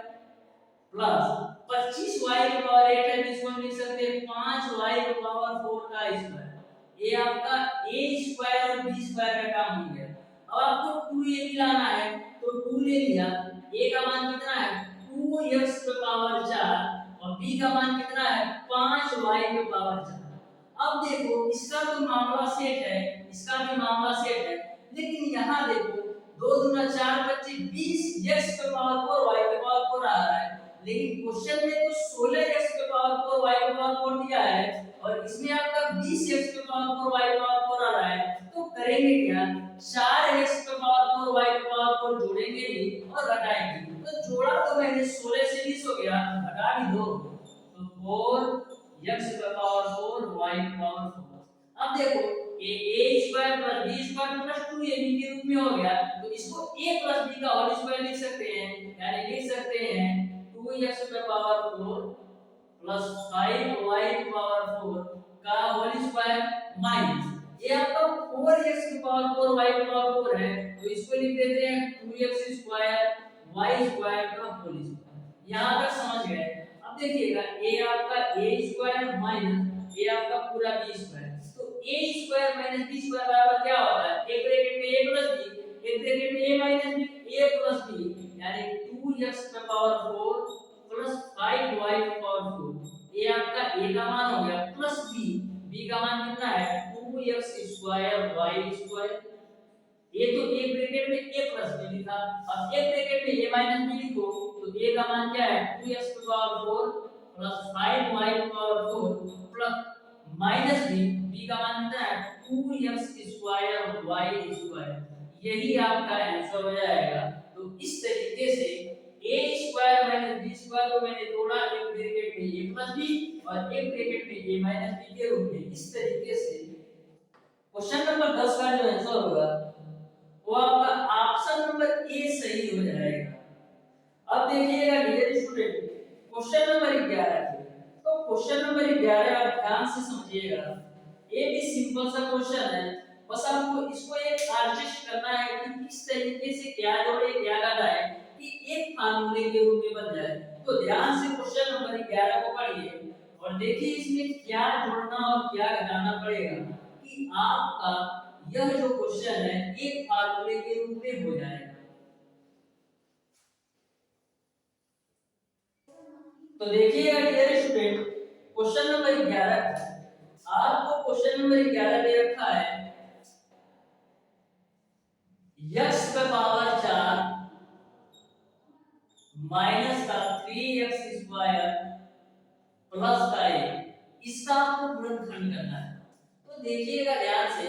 प्लस 25y पे पावर 8 है, जिसको हम लिख सकते हैं 5y पे पावर 4 का स्क्वायर। ये आपका a स्क्वायर और b स्क्वायर का काम हो गया। अब आपको 2a लाना है तो 2 ले लिया, a का मान कितना है 2x पे पावर 4 और b का मान कितना है 5y पे पावर 4। अब देखो इसका तो मामला सेट है, इसका भी मामला सेट है, लेकिन यहाँ देखो 2 दूना 4 25 20 x पे पावर 4 y पे पावर 4 आ रहा है, लेकिन क्वेश्चन में तो 16x पे पावर 4 y पे पावर 4 दिया है और इसमें आपका 20x पे पावर 4 y पे पावर 4 आ रहा है। तो करेंगे क्या 4x पे पावर 4 y पे पावर 4 जोड़ेंगे भी और घटाएंगे। तो जोड़ा तो मैंने 16 से 20 हो गया, घटा भी दो तो 4x पे पावर 4 y पे पावर 4। अब देखो ये a square plus b square plus 2ab के रूप में हो गया, तो इसको a प्लस b का होल स्क्वायर लिख सकते हैं, यानी लिख सकते हैं 2x पे पावर 4 प्लस 5y पे पावर 4 का होल स्क्वायर माइनस ये आपका 4x की पावर 4 y की पावर 4 है, तो इसको लिख देते हैं 2x स्क्वायर y स्क्वायर का होल स्क्वायर। यहां तक समझ गए। अब देखिएगा a आपका a स्क्वायर माइनस a आपका पूरा b स्क्वायर, तो a square minus b square बराबर क्या होता है एक ब्रैकेट में a प्लस b, एक ब्रैकेट में a minus b, a plus b, यानी 2x पे पावर 4 प्लस 5y पे पावर 4। ये आपका a का मान हो गया प्लस b का मान कितना है 2x स्क्वायर y स्क्वायर। ये तो एक ब्रैकेट में a प्लस b लिखा, अब एक ब्रैकेट में a माइनस b लिखो तो a का मान क्या है 2x पे पावर 4 प्लस 5y पे पावर 4 प्लस माइनस b का मान कितना है 2x स्क्वायर y स्क्वायर। यही आपका आंसर हो जाएगा। तो इस तरीके से a square minus b square को मैंने जोड़ा एक ब्रैकेट में a प्लस b और एक ब्रैकेट में a माइनस b के रूप में। इस तरीके से क्वेश्चन नंबर 10 का जो आंसर होगा वो आपका ऑप्शन नंबर ए सही हो जाएगा। अब देखिएगा डियर स्टूडेंट क्वेश्चन नंबर 11। तो क्वेश्चन नंबर 11 आप ध्यान से समझिएगा, ये भी सिंपल सा क्वेश्चन है, बस आपको इसको एक एडजस्ट करना है कि किस तरीके से क्या जोड़े क्या घटाए कि एक फार्मूले के रूप में बन जाए। तो ध्यान से क्वेश्चन नंबर 11 को पढ़िए और देखिए इसमें क्या जोड़ना और क्या घटाना पड़ेगा कि आपका यह जो क्वेश्चन है एक फार्मूले के रूप में हो जाएगा। तो देखिएगा डियर स्टूडेंट क्वेश्चन नंबर 11, आपको क्वेश्चन नंबर 11 दे रखा है x पे पावर 4 माइनस का 3x स्क्वायर प्लस का 1, इसका आपको गुणनखंड करना है। तो देखिएगा ध्यान से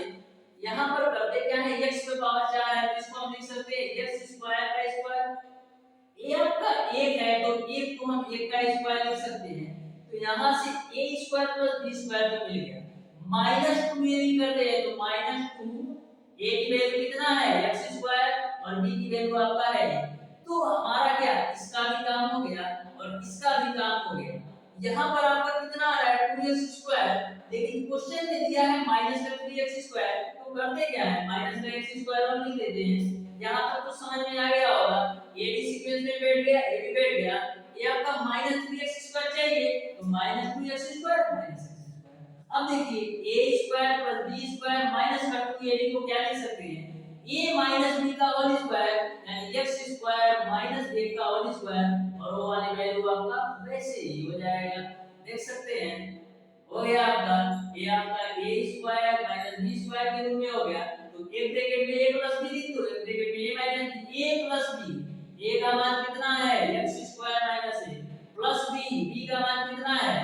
यहाँ पर करते क्या है x पे पावर 4 है तो इसको हम लिख सकते हैं x स्क्वायर का स्क्वायर। a आपका 1 है तो 1 को हम 1 का स्क्वायर लिख सकते हैं, तो यहाँ से a square plus b square तो मिल गया, माइनस 2 ये भी करते हैं तो माइनस 2 a की वैल्यू कितना है x स्क्वायर और b की वैल्यू आपका है, तो हमारा क्या इसका भी काम हो गया और इसका भी काम हो गया। यहाँ पर आपका कितना आ रहा है 2x स्क्वायर, लेकिन क्वेश्चन में दिया है माइनस का 3x स्क्वायर, तो करते क्या है माइनस का x स्क्वायर और लिख देते हैं। यहाँ तक तो समझ में आ गया होगा, ये भी सीक्वेंस में बैठ गया ये भी बैठ गया। ये आपका माइनस 3x स्क्वायर चाहिए तो minus 2x square minus x square. अब देखिए a square plus b square minus का 2ab को क्या लिख सकते हैं a माइनस b का होल स्क्वायर यानी x स्क्वायर माइनस a का होल स्क्वायर और वो वाली वैल्यू आपका वैसे ही हो जाएगा। देख सकते हैं हो गया आपका a square minus b square के रूप में हो गया, तो एक ब्रैकेट में a प्लस b लिख दो, एक ब्रैकेट में a minus a plus b, a का मान कितना है x square minus a plus b का मान कितना है,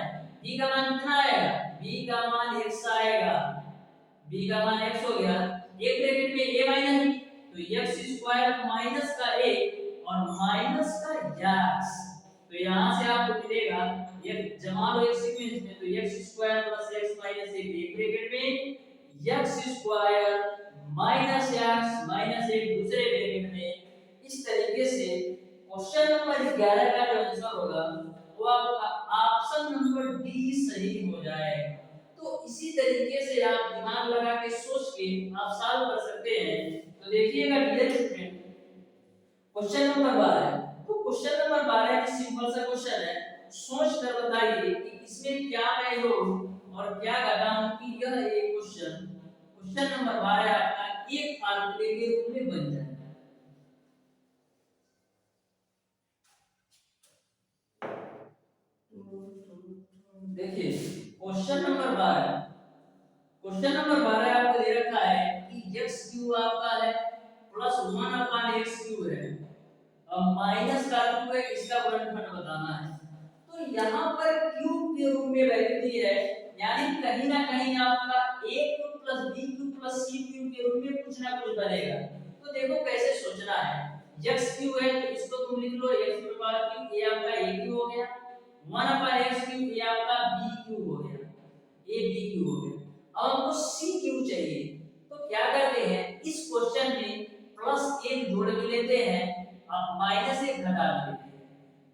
b का मान कितना आएगा, b का मान x आएगा, b का मान x हो गया, एक ब्रैकेट में a माइनस तो x स्क्वायर माइनस का a और माइनस का x, तो यहां से आपको मिलेगा ये जमा लो एक सीक्वेंस में, तो x square plus x minus एक ब्रैकेट में x square minus x minus एक दूसरे ब्रैकेट में। इस तरीके से क्वेश्चन नंबर 11 का जो आंसर होगा वो आपका ऑप्शन नंबर डी सही हो जाएगा। तो इसी तरीके से आप दिमाग लगा के सोच के आप सॉल्व कर सकते हैं। तो देखिएगा डियर स्टूडेंट, क्वेश्चन नंबर 12, तो क्वेश्चन नंबर 12 एक सिंपल सा क्वेश्चन है, सोच कर बताइए कि इसमें क्या मैं जोड़ूं और क्या घटाऊं कि यह एक क्वेश्चन नंबर 12 आपका एक फार्मूले के रूप में बन जाए। देखिए क्वेश्चन नंबर 12 आपको दे रखा है कि x क्यूब आपका है प्लस 1 अपॉन x क्यूब है और माइनस का क्यूब है, इसका गुणनफल बताना है। तो यहाँ पर क्यूब के रूप में वैल्यू दी है, यानी कहीं ना कहीं आपका a cube plus b cube plus c cube के रूप में कुछ ना कुछ बनेगा। तो देखो कैसे सोचना है, x क्यूब है तो इसको तुम लिख लो x की पावर क्यूब, ये आपका a क्यूब हो गया, 1 अपॉन x क्यूब ये आपका b क्यूब हो गया, a b क्यूब हो गया। अब हमको c क्यूब चाहिए, तो क्या करते हैं इस क्वेश्चन में प्लस एक जोड़ के लेते हैं और माइनस एक घटा देते हैं।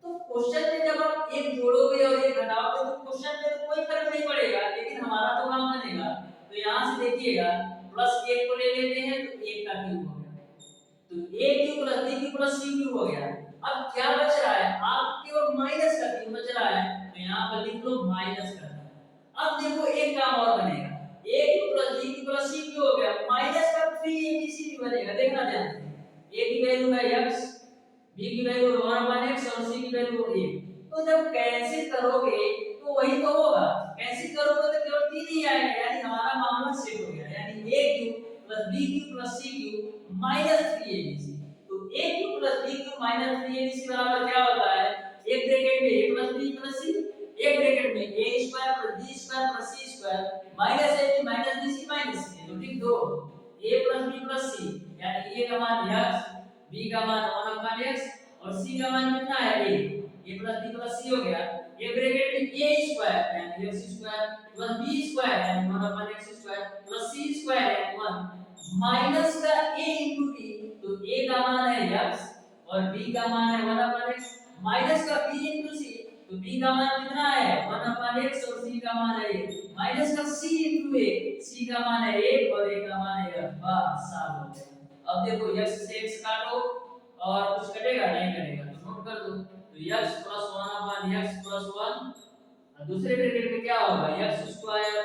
तो क्वेश्चन में जब आप एक जोड़ोगे और एक घटाओगे तो क्वेश्चन में तो कोई फर्क नहीं पड़ेगा, लेकिन हमारा तो काम बनेगा। तो यहां से देखिएगा प्लस एक को ले लेते हैं तो एक का क्यूब हो गया, तो a cube plus b cube plus c cube हो गया। अब क्या बच रहा है, आपके और माइनस का क्यूब बच रहा है, तो यहां पर लिख लो माइनस का। अब देखो एक काम और बनेगा, a cube plus b cube plus c cube हो गया, माइनस का 3abc भी बनेगा। देखना ध्यान से, a की वैल्यू है x, b की वैल्यू 1/x और c की वैल्यू 1। तो जब कैंसिल करोगे तो वही तो होगा, कैंसिल करोगे तो केवल 3 ही आएगा, यानी हमारा मामला सेट हो गया, यानी a cube plus b cube plus c cube minus 3abc। तो a cube plus b cube minus 3abc बराबर क्या होता है, एक ब्रैकेट में a plus b plus c, एक ब्रैकेट में a square plus b square plus c square minus ab minus bc minus c, तो लिख दो a plus b plus c, यानी a का मान x, b का मान 1/x और c का मान कितना है a plus b plus c हो गया। ये ब्रैकेट में a स्क्वायर यानी x square plus b square यानी 1/x square plus c square यानी 1 माइनस का a into b, तो a का मान है x और b का मान है 1/x माइनस का b into c, तो b का मान कितना है 1/x और c का मान है माइनस का c into a, c का मान है 1 और a का मान है बस साफ हो गया। अब देखो x से x काटो और कुछ कटेगा नहीं कटेगा, तो नोट कर दो, तो x प्लस 1/x+1 और दूसरे ब्रैकेट में क्या होगा x square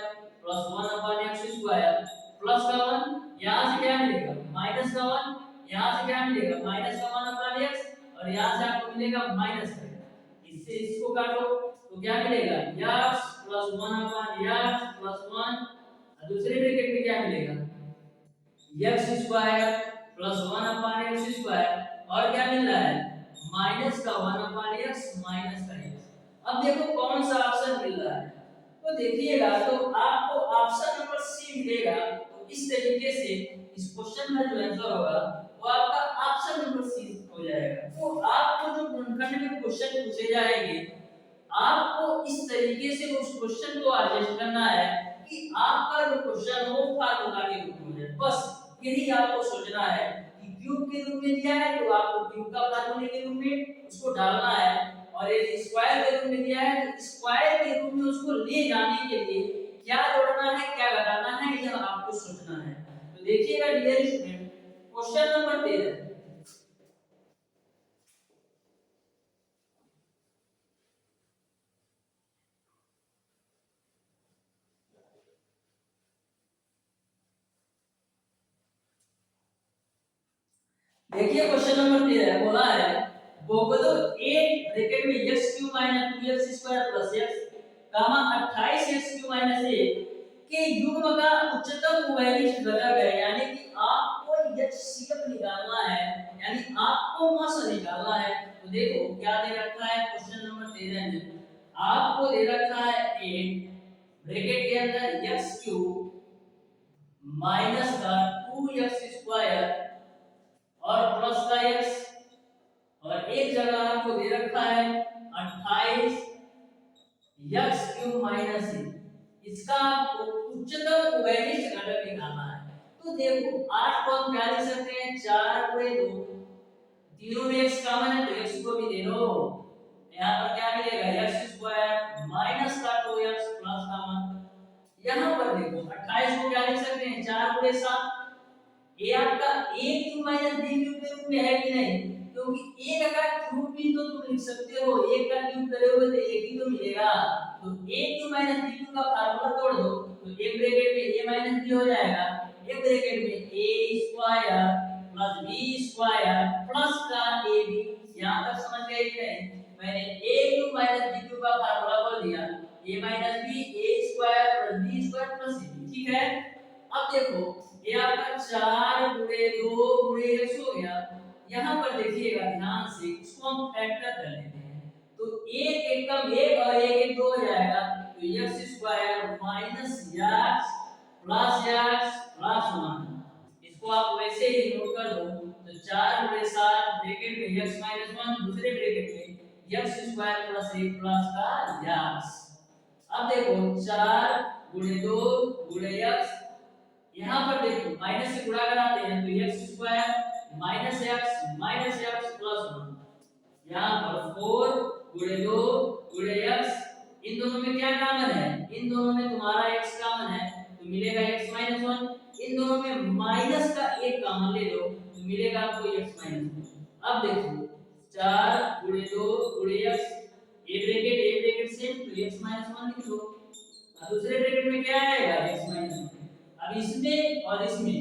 plus 1/x square plus का 1, यहां से क्या मिलेगा माइनस का 1, यहां से क्या मिलेगा माइनस का 1/x और यहां से आपको मिलेगा माइनस का, इससे इसको काटो तो क्या मिलेगा x प्लस 1/x+1 और दूसरे ब्रैकेट में क्या मिलेगा x square plus 1/x square और क्या मिल रहा है माइनस का 1/x माइनस का x। अब देखो कौन सा ऑप्शन मिल रहा है, तो देखिएगा तो आपको ऑप्शन नंबर सी मिलेगा। तो इस तरीके से इस क्वेश्चन का जो आंसर होगा वो आपका ऑप्शन नंबर सी हो जाएगा। तो आपको जो गुणनखंड में क्वेश्चन पूछे जाएंगे आपको इस तरीके से उस क्वेश्चन को एडजस्ट करना है कि आपका जो क्वेश्चन हो फार्मूला के रूप में है, बस यही आपको सोचना है कि क्यूब के रूप में दिया है तो आपको क्यूब का फार्मूले के रूप में उसको डालना है, और यदि स्क्वायर के रूप में दिया है तो स्क्वायर के रूप में उसको ले जाने के लिए क्या जोड़ना है क्या घटाना है यह आपको सोचना है। तो देखिएगा डियर स्टूडेंट क्वेश्चन नंबर 13, देखिए क्वेश्चन नंबर 13 बोला है बहुपद 8 ब्रैकेट में x³ - 2x² + x, 28x³ - 1 कि युग्म का उच्चतम उभयनिष्ठ घटक है, यानी कि आपको HCF निकालना है, यानी आपको मास निकालना है। तो देखो क्या दे रखा है क्वेश्चन नंबर 13 में, आपको दे रखा है एक ब्रैकेट के अंदर x क्यूब माइनस का 2x स्क्वायर और प्लस का x, और एक जगह आपको दे रखा है 28 x क्यूब माइनस a, इसका आपको उच्चतम उभयनिष्ठ घटक निकालना है। तो देखो 8 को हम क्या लिख सकते हैं, 4 गुणे 2, तीनों में x कॉमन है तो x को भी दे दो, यहाँ पर क्या मिलेगा x स्क्वायर माइनस का 2x प्लस कॉमन। यहाँ पर देखो 28 को क्या लिख सकते हैं, 4 गुणे 7, ये आपका a cube minus b cube के रूप में है कि नहीं, क्योंकि एक का क्यूब भी तो तुम लिख सकते हो, एक का क्यूब करोगे तो एक ही तो मिलेगा। तो a cube minus b cube का फार्मूला तोड़ दो, तो एक ब्रैकेट में a माइनस b हो जाएगा, एक ब्रैकेट में a square plus b square plus का ab। यहां तक समझ गए कि नहीं, मैंने a cube minus b cube का फार्मूला बोल दिया, a minus b a square plus b square plus c, ठीक है। अब देखो ये आपका 4 गुणे 2 गुणे x हो गया। यहाँ पर देखिएगा ध्यान से, इसको हम फैक्टर कर लेते हैं, तो एक एकम एक और एक एक दो हो जाएगा, तो x square minus x plus x plus 1, इसको आप वैसे ही नोट कर दो, तो 4 गुणे 7 ब्रैकेट में x माइनस 1, दूसरे ब्रैकेट में x स्क्वायर प्लस 1 प्लस का x। अब देखो 4 गुणे 2 गुणे x, यहाँ पर देखो माइनस से गुणा कराते हैं तो x square minus x plus 1, यहाँ पर 4 गुणे 2 गुणे x, इन दोनों में क्या कॉमन है, इन दोनों में तुम्हारा x कॉमन है तो मिलेगा x माइनस 1, इन दोनों में माइनस का एक कॉमन ले लो तो मिलेगा आपको x माइनस 1। अब देखो 4 गुणे 2 गुणे x, ये ब्रैकेट सेम तो x माइनस 1 लिख दो, और दूसरे ब्रैकेट में क्या आएगा x माइनस 1। अब इसमें और इसमें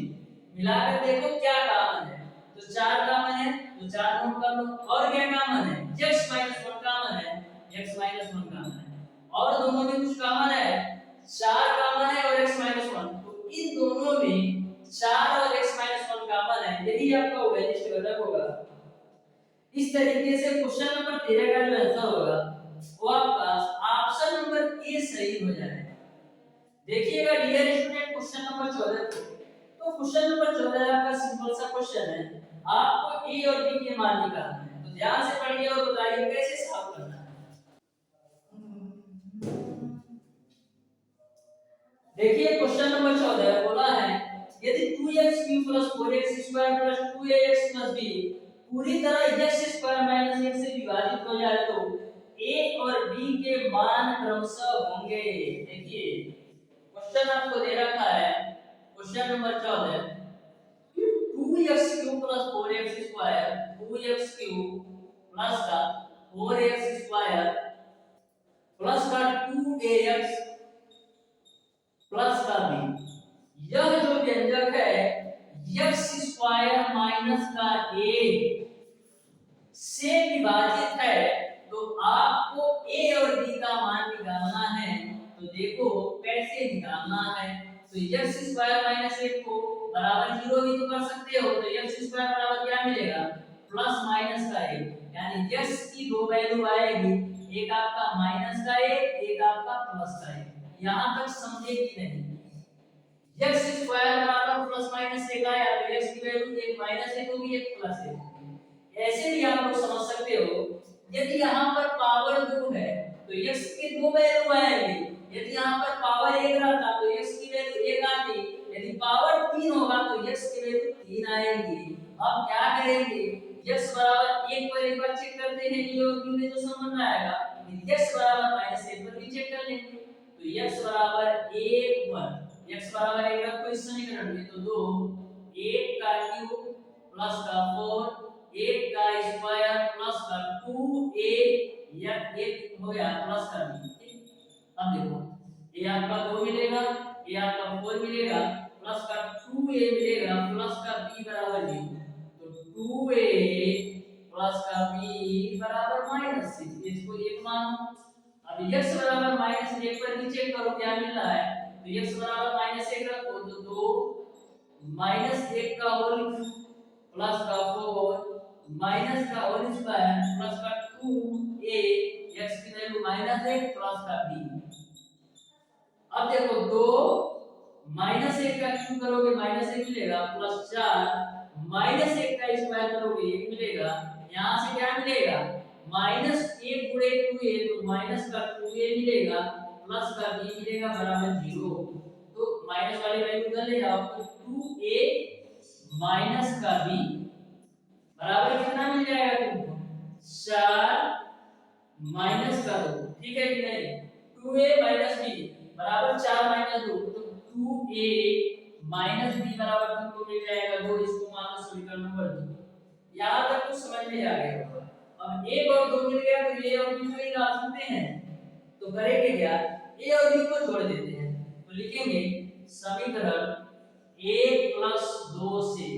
मिलाकर देखो क्या कॉमन है, तो 4 कॉमन है तो 4 नोट कर लो, और क्या कॉमन है x माइनस 1 कॉमन है, x माइनस 1 कॉमन है, और दोनों में कुछ कॉमन है 4 कॉमन है और x माइनस 1, तो इन दोनों में 4 और x माइनस 1 कॉमन है, यही आपका उभयनिष्ठ घटक होगा। इस तरीके से क्वेश्चन नंबर 13 का जो आंसर होगा वो आपका ऑप्शन नंबर ए सही हो जाएगा। देखिएगा डियर स्टूडेंट क्वेश्चन नंबर 14 को, तो क्वेश्चन नंबर 14 आपका सिंपल सा क्वेश्चन है, आपको ए और बी के मान निकालना है, तो ध्यान से पढ़िए और बताइए कैसे सॉल्व करना है। देखिए क्वेश्चन नंबर 14 बोला है यदि 2x cube plus 4x square plus 2ax plus b पूरी तरह x स्क्वायर माइनस 1 से विभाजित हो जाए तो a और b के मान क्रमशः होंगे। देखिए क्वेश्चन आपको दे रखा है question number 14, 2x cube plus 4x square 2x cube plus का 4x स्क्वायर प्लस का 2ax प्लस का b, यह जो व्यंजक है x स्क्वायर माइनस का a से विभाजित है, तो आपको a और b का मान निकालना है। तो देखो कैसे निकालना है, तो x स्क्वायर माइनस 1 को बराबर 0 भी तो कर सकते हो, तो x स्क्वायर बराबर क्या मिलेगा प्लस माइनस का 1, यानी x की दो वैल्यू आएगी, एक आपका माइनस का 1 एक आपका प्लस का 1। यहां तक समझे कि नहीं, x स्क्वायर बराबर प्लस माइनस 1 आया तो x की वैल्यू एक माइनस 1 होगी एक प्लस 1। ऐसे भी आप लोग समझ सकते हो, यदि यहाँ पर पावर 2 है तो x की दो वैल्यू आएगी, यदि यहाँ पर पावर 1 रहता तो x की वैल्यू 1 आती, यदि पावर 3 होगा तो x की वैल्यू 3 आएगी। अब क्या करेंगे, x बराबर 1 पर एक बार चेक करते हैं, ये और b में जो संबंध आएगा x बराबर -1 पर भी चेक कर लेंगे, तो x बराबर 1 पर x बराबर 1 रखो इस समीकरण में, तो 2 1 का क्यूब प्लस का 4 1 का स्क्वायर प्लस का 2a या 1 हो गया प्लस का b। अब देखो ये आपका 2 मिलेगा, ये आपका 4 मिलेगा, प्लस का 2a मिलेगा प्लस का b बराबर 0, तो 2a प्लस का b बराबर -6, इसको 1 मानो। अब x बराबर -1 पर भी चेक करो क्या मिल रहा है, तो x बराबर -1 रखो तो 2 -1 का होल प्लस का 4 माइनस का होल स्क्वायर प्लस का 2a x की वैल्यू -1 प्लस का b। अब देखो 2 -1 का क्यूब करोगे -1 मिलेगा प्लस 4 -1 का स्क्वायर करोगे 1 मिलेगा। यहाँ से क्या मिलेगा -1 गुणे 2a तो माइनस का 2a मिलेगा प्लस का b मिलेगा बराबर 0। तो माइनस वाली वैल्यू उधर ले जाओ तो 2a माइनस का b बराबर कितना मिल जाएगा तुमको 4 माइनस का 2। ठीक है कि नहीं 2a माइनस b बराबर 4 माइनस 2 तो 2a माइनस b बराबर तुमको मिल जाएगा 2। इसको मान लो समीकरण नंबर 2। यहां तक तो समझ में आ गया होगा। अब 1 और 2 मिल गया तो a और b को निकाल सकते हैं। तो करेंगे क्या a और b को जोड़ देते हैं तो लिखेंगे समीकरण 1 प्लस 2 से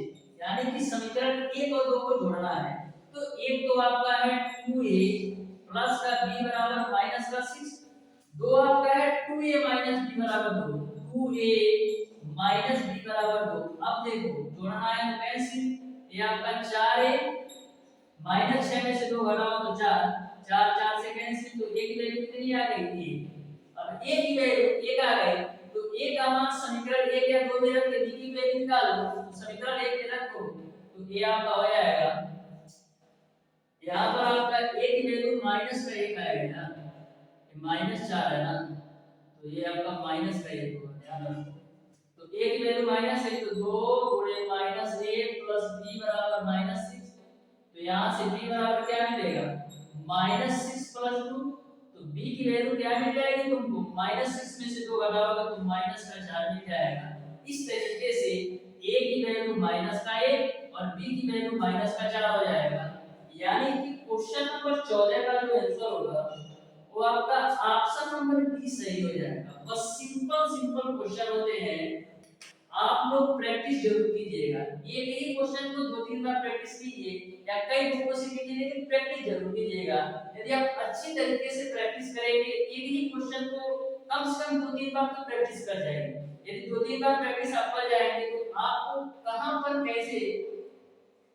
यानी कि समीकरण 1 और 2 को जोड़ना है। तो एक तो आपका है 2a प्लस का b बराबर माइनस का 6 दो आपका है 2a माइनस b बराबर 2 2a माइनस b बराबर 2। अब देखो जोड़ना है तो कैंसिल ये आपका 4a माइनस 6 में से 2 घटाओ तो 4 4 4 से कैंसिल तो a की वैल्यू कितनी आ गई a। अब a की वैल्यू 1 आ गई तो a का मान समीकरण 1 या 2 में रख के b की वैल्यू निकालो तो समीकरण 1 में रखो तो a आपका हो जाएगा यहाँ पर आपका a की वैल्यू माइनस का 1 आएगा ना -4 है ना तो ये आपका माइनस का 1 होगा ध्यान रखो। तो a की वैल्यू माइनस है तो 2 गुणे -1 प्लस b बराबर -6 तो यहाँ से b बराबर क्या मिलेगा -6 प्लस 2 तो b की वैल्यू क्या मिल जाएगी तुमको -6 में से 2 घटाओगे तो -4 मिल जाएगा। इस तरीके से a की वैल्यू -1 और b की वैल्यू -4 हो जाएगा। यानी कि क्वेश्चन नंबर 14 का जो आंसर होगा वो आपका ऑप्शन नंबर बी सही हो जाएगा। बस सिंपल क्वेश्चन होते हैं आप लोग प्रैक्टिस जरूर कीजिएगा। ये यही क्वेश्चन को 2-3 बार प्रैक्टिस कीजिए या कई बुकों से कीजिए लेकिन प्रैक्टिस जरूर कीजिएगा। यदि आप अच्छी तरीके से प्रैक्टिस करेंगे एक ही क्वेश्चन को कम से कम 2-3 बार तो प्रैक्टिस कर जाएंगे। यदि 2-3 बार प्रैक्टिस आप कर जाएंगे तो आपको कहां पर कैसे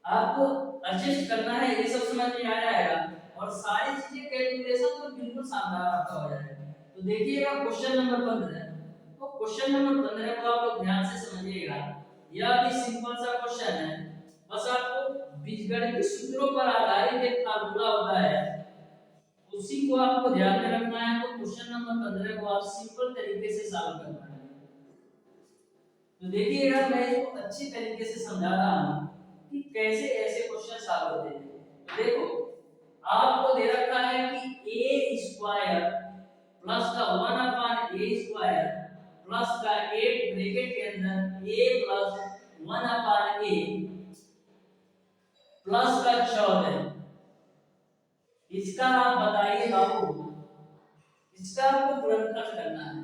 आपको एडजस्ट करना है ये सब समझ में आ जाएगा और सारी चीजें कैलकुलेशन तो बिल्कुल शानदार आपका हो जाएगा। तो देखिएगा क्वेश्चन नंबर 15 तो क्वेश्चन नंबर 15 को आप लोग ध्यान से समझिएगा। यह भी सिंपल सा क्वेश्चन है बस आपको बीजगणितीय सूत्रों पर आधारित एक फार्मूला होता है उसी को आपको ध्यान में रखना है। तो क्वेश्चन नंबर 15 को आप सिंपल तरीके से सॉल्व करना है। तो देखिएगा मैं इसको अच्छी तरीके से समझा रहा हूं कि कैसे ऐसे क्वेश्चन सॉल्व होते हैं। तो देखो आपको दे रखा है कि a स्क्वायर प्लस का 1 अपान a स्क्वायर प्लस का 8 ब्रैकेट के अंदर a plus 1 upon a plus का 14 इसका आप बताइए बाबू इसका आपको गुणनखंड करना है।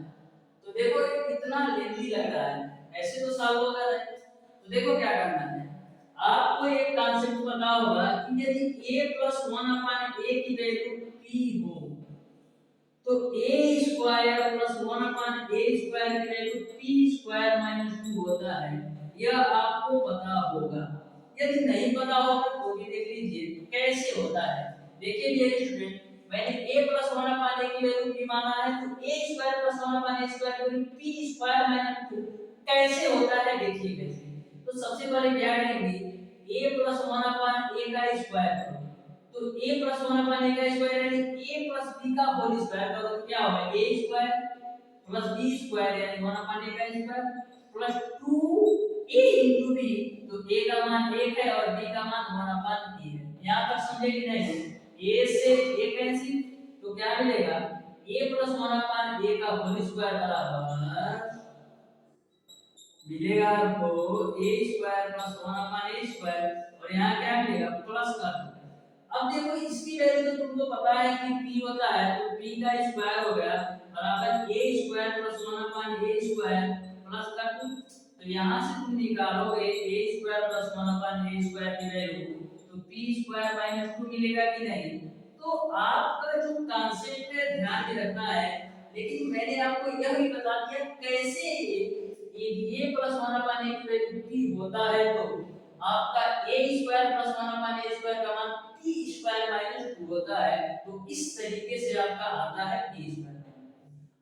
तो देखो ये कितना लेंथी लग रहा है ऐसे तो सॉल्व होगा नहीं। तो देखो क्या करना है आपको एक कांसेप्ट पता होगा कि यदि a प्लस 1 अपान a की वैल्यू p हो तो a square plus 1 upon a square की वैल्यू p स्क्वायर माइनस 2 होता है। यह आपको पता होगा। यदि नहीं पता होगा तो भी देख लीजिए कैसे होता है। देखिए ये स्टूडेंट मैंने a प्लस 1 अपान a की वैल्यू p माना है तो a square plus 1 upon a square की वैल्यू p स्क्वायर माइनस 2 कैसे होता है देखिए कैसे। तो सबसे पहले क्या करेंगे a प्लस 1 अपान a का स्क्वायर करो तो a प्लस 1 अपान a का स्क्वायर यानी a प्लस b का होल स्क्वायर करो तो क्या होगा a square plus b square यानी 1 अपान a का square plus 2a into b तो a का मान 1 है और b का मान 1 अपान b है। यहां तक समझे कि नहीं a से a कैंसिल तो क्या मिलेगा a प्लस 1 अपान a का होल स्क्वायर बराबर मिलेगा आपको a square plus 1 upon a square और यहाँ क्या मिलेगा प्लस का। अब देखो इसकी वैल्यू तो तुमको पता है कि p होता है तो p का स्क्वायर हो गया बराबर a square plus 1 upon a square plus का 2 तो यहाँ से तुम निकालोगे a square plus 1 upon a square की वैल्यू तो p स्क्वायर माइनस 2 मिलेगा कि नहीं। तो आपका जो कांसेप्ट है ध्यान में रखना है लेकिन मैंने आपको यह भी बता दिया कैसे ये प्लस वन अपान ए की वैल्यू टी होता है, तो आपका ए स्क्वायर प्लस वन अपान ए स्क्वायर का मान टी स्क्वायर माइनस टू होता है। तो इस तरीके से आपका आता है टी स्क्वायर।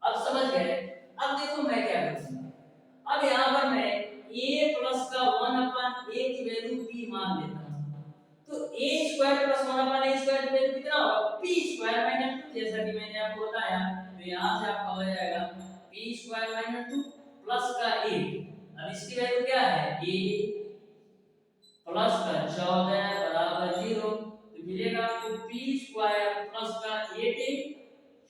अब समझ गए। अब देखो मैं क्या करूंगा, अब यहाँ पर मैं a प्लस का वन अपान ए की वैल्यू p मान लेता हूँ। तो a square plus one upon A square की वैल्यू कितना होगा, p स्क्वायर माइनस टू, जैसा कि मैंने आपको बताया। तो यहाँ से आपका हो जाएगा p square minus two plus का a। अब इसकी वैल्यू क्या है, a प्लस का 14 बराबर 0। तो मिलेगा आपको p स्क्वायर प्लस का 8,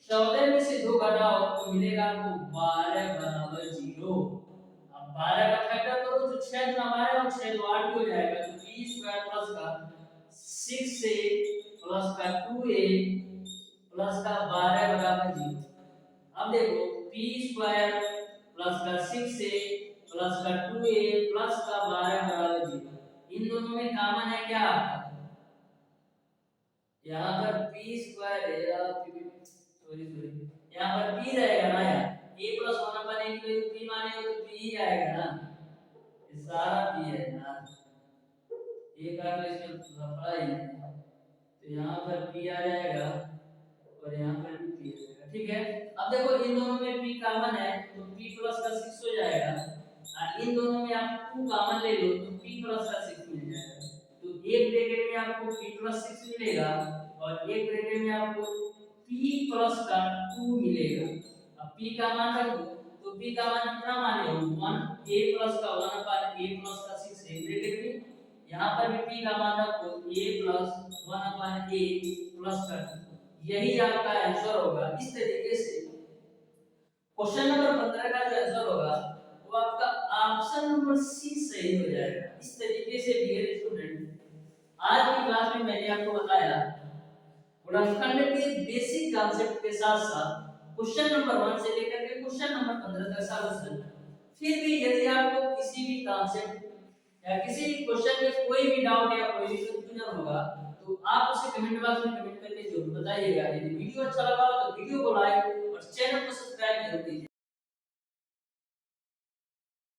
14 में से 2 घटाओ तो मिलेगा आपको 12 बराबर 0। अब 12 का फैक्टर करो तो 6 गुना 12 और 6 तो 8 हो जाएगा। तो p स्क्वायर प्लस का 6a प्लस का 2a प्लस का 12 बराबर 0। अब देखो p स्क्वायर प्लस का 6a प्लस का 2a प्लस का 12 बराबर 0, इन दोनों में कॉमन है क्या आपका, यहाँ पर p स्क्वायर है या सॉरी यहाँ पर p रहेगा ना यार, a plus one upon a की वैल्यू p माने तो p ही आएगा ना, ये सारा p है ना, एक का तो इसमें लफड़ा ही है। तो यहाँ पर p आ जाएगा और यहाँ पर भी p आएगा, ठीक है। अब देखो इन दोनों में p कॉमन है तो p प्लस का 6 हो जाएगा, और इन दोनों में आप 2 कॉमन ले लो तो p प्लस का 6 मिल जाएगा। तो एक ब्रैकेट में आपको p प्लस 6 मिलेगा और एक ब्रैकेट में आपको p प्लस का 2 मिलेगा। अब p का मान रख दो तो p का मान कितना माने हो 1, a प्लस का 1 अपान a प्लस का 6 एक ब्रैकेट में, यहाँ पर भी p का मान रखो a plus 1 upon a plus का 2। यही आपका आंसर होगा। इस तरीके से क्वेश्चन नंबर 15 का जो आंसर होगा वो आपका ऑप्शन नंबर सी सही हो जाएगा। इस तरीके से डियर स्टूडेंट, आज की क्लास में मैंने आपको बताया गुणनखंड के बेसिक कॉन्सेप्ट के साथ साथ क्वेश्चन नंबर 1 से लेकर के क्वेश्चन नंबर 15 तक सॉल्यूशन। फिर भी यदि आपको किसी भी कॉन्सेप्ट या किसी भी क्वेश्चन में कोई भी डाउट या कोई भी कंफ्यूजन होगा तो आप उसे कमेंट बॉक्स में कमेंट करके जरूर बताइएगा। यदि वीडियो अच्छा लगा हो तो वीडियो को लाइक और चैनल को सब्सक्राइब जरूर कीजिए।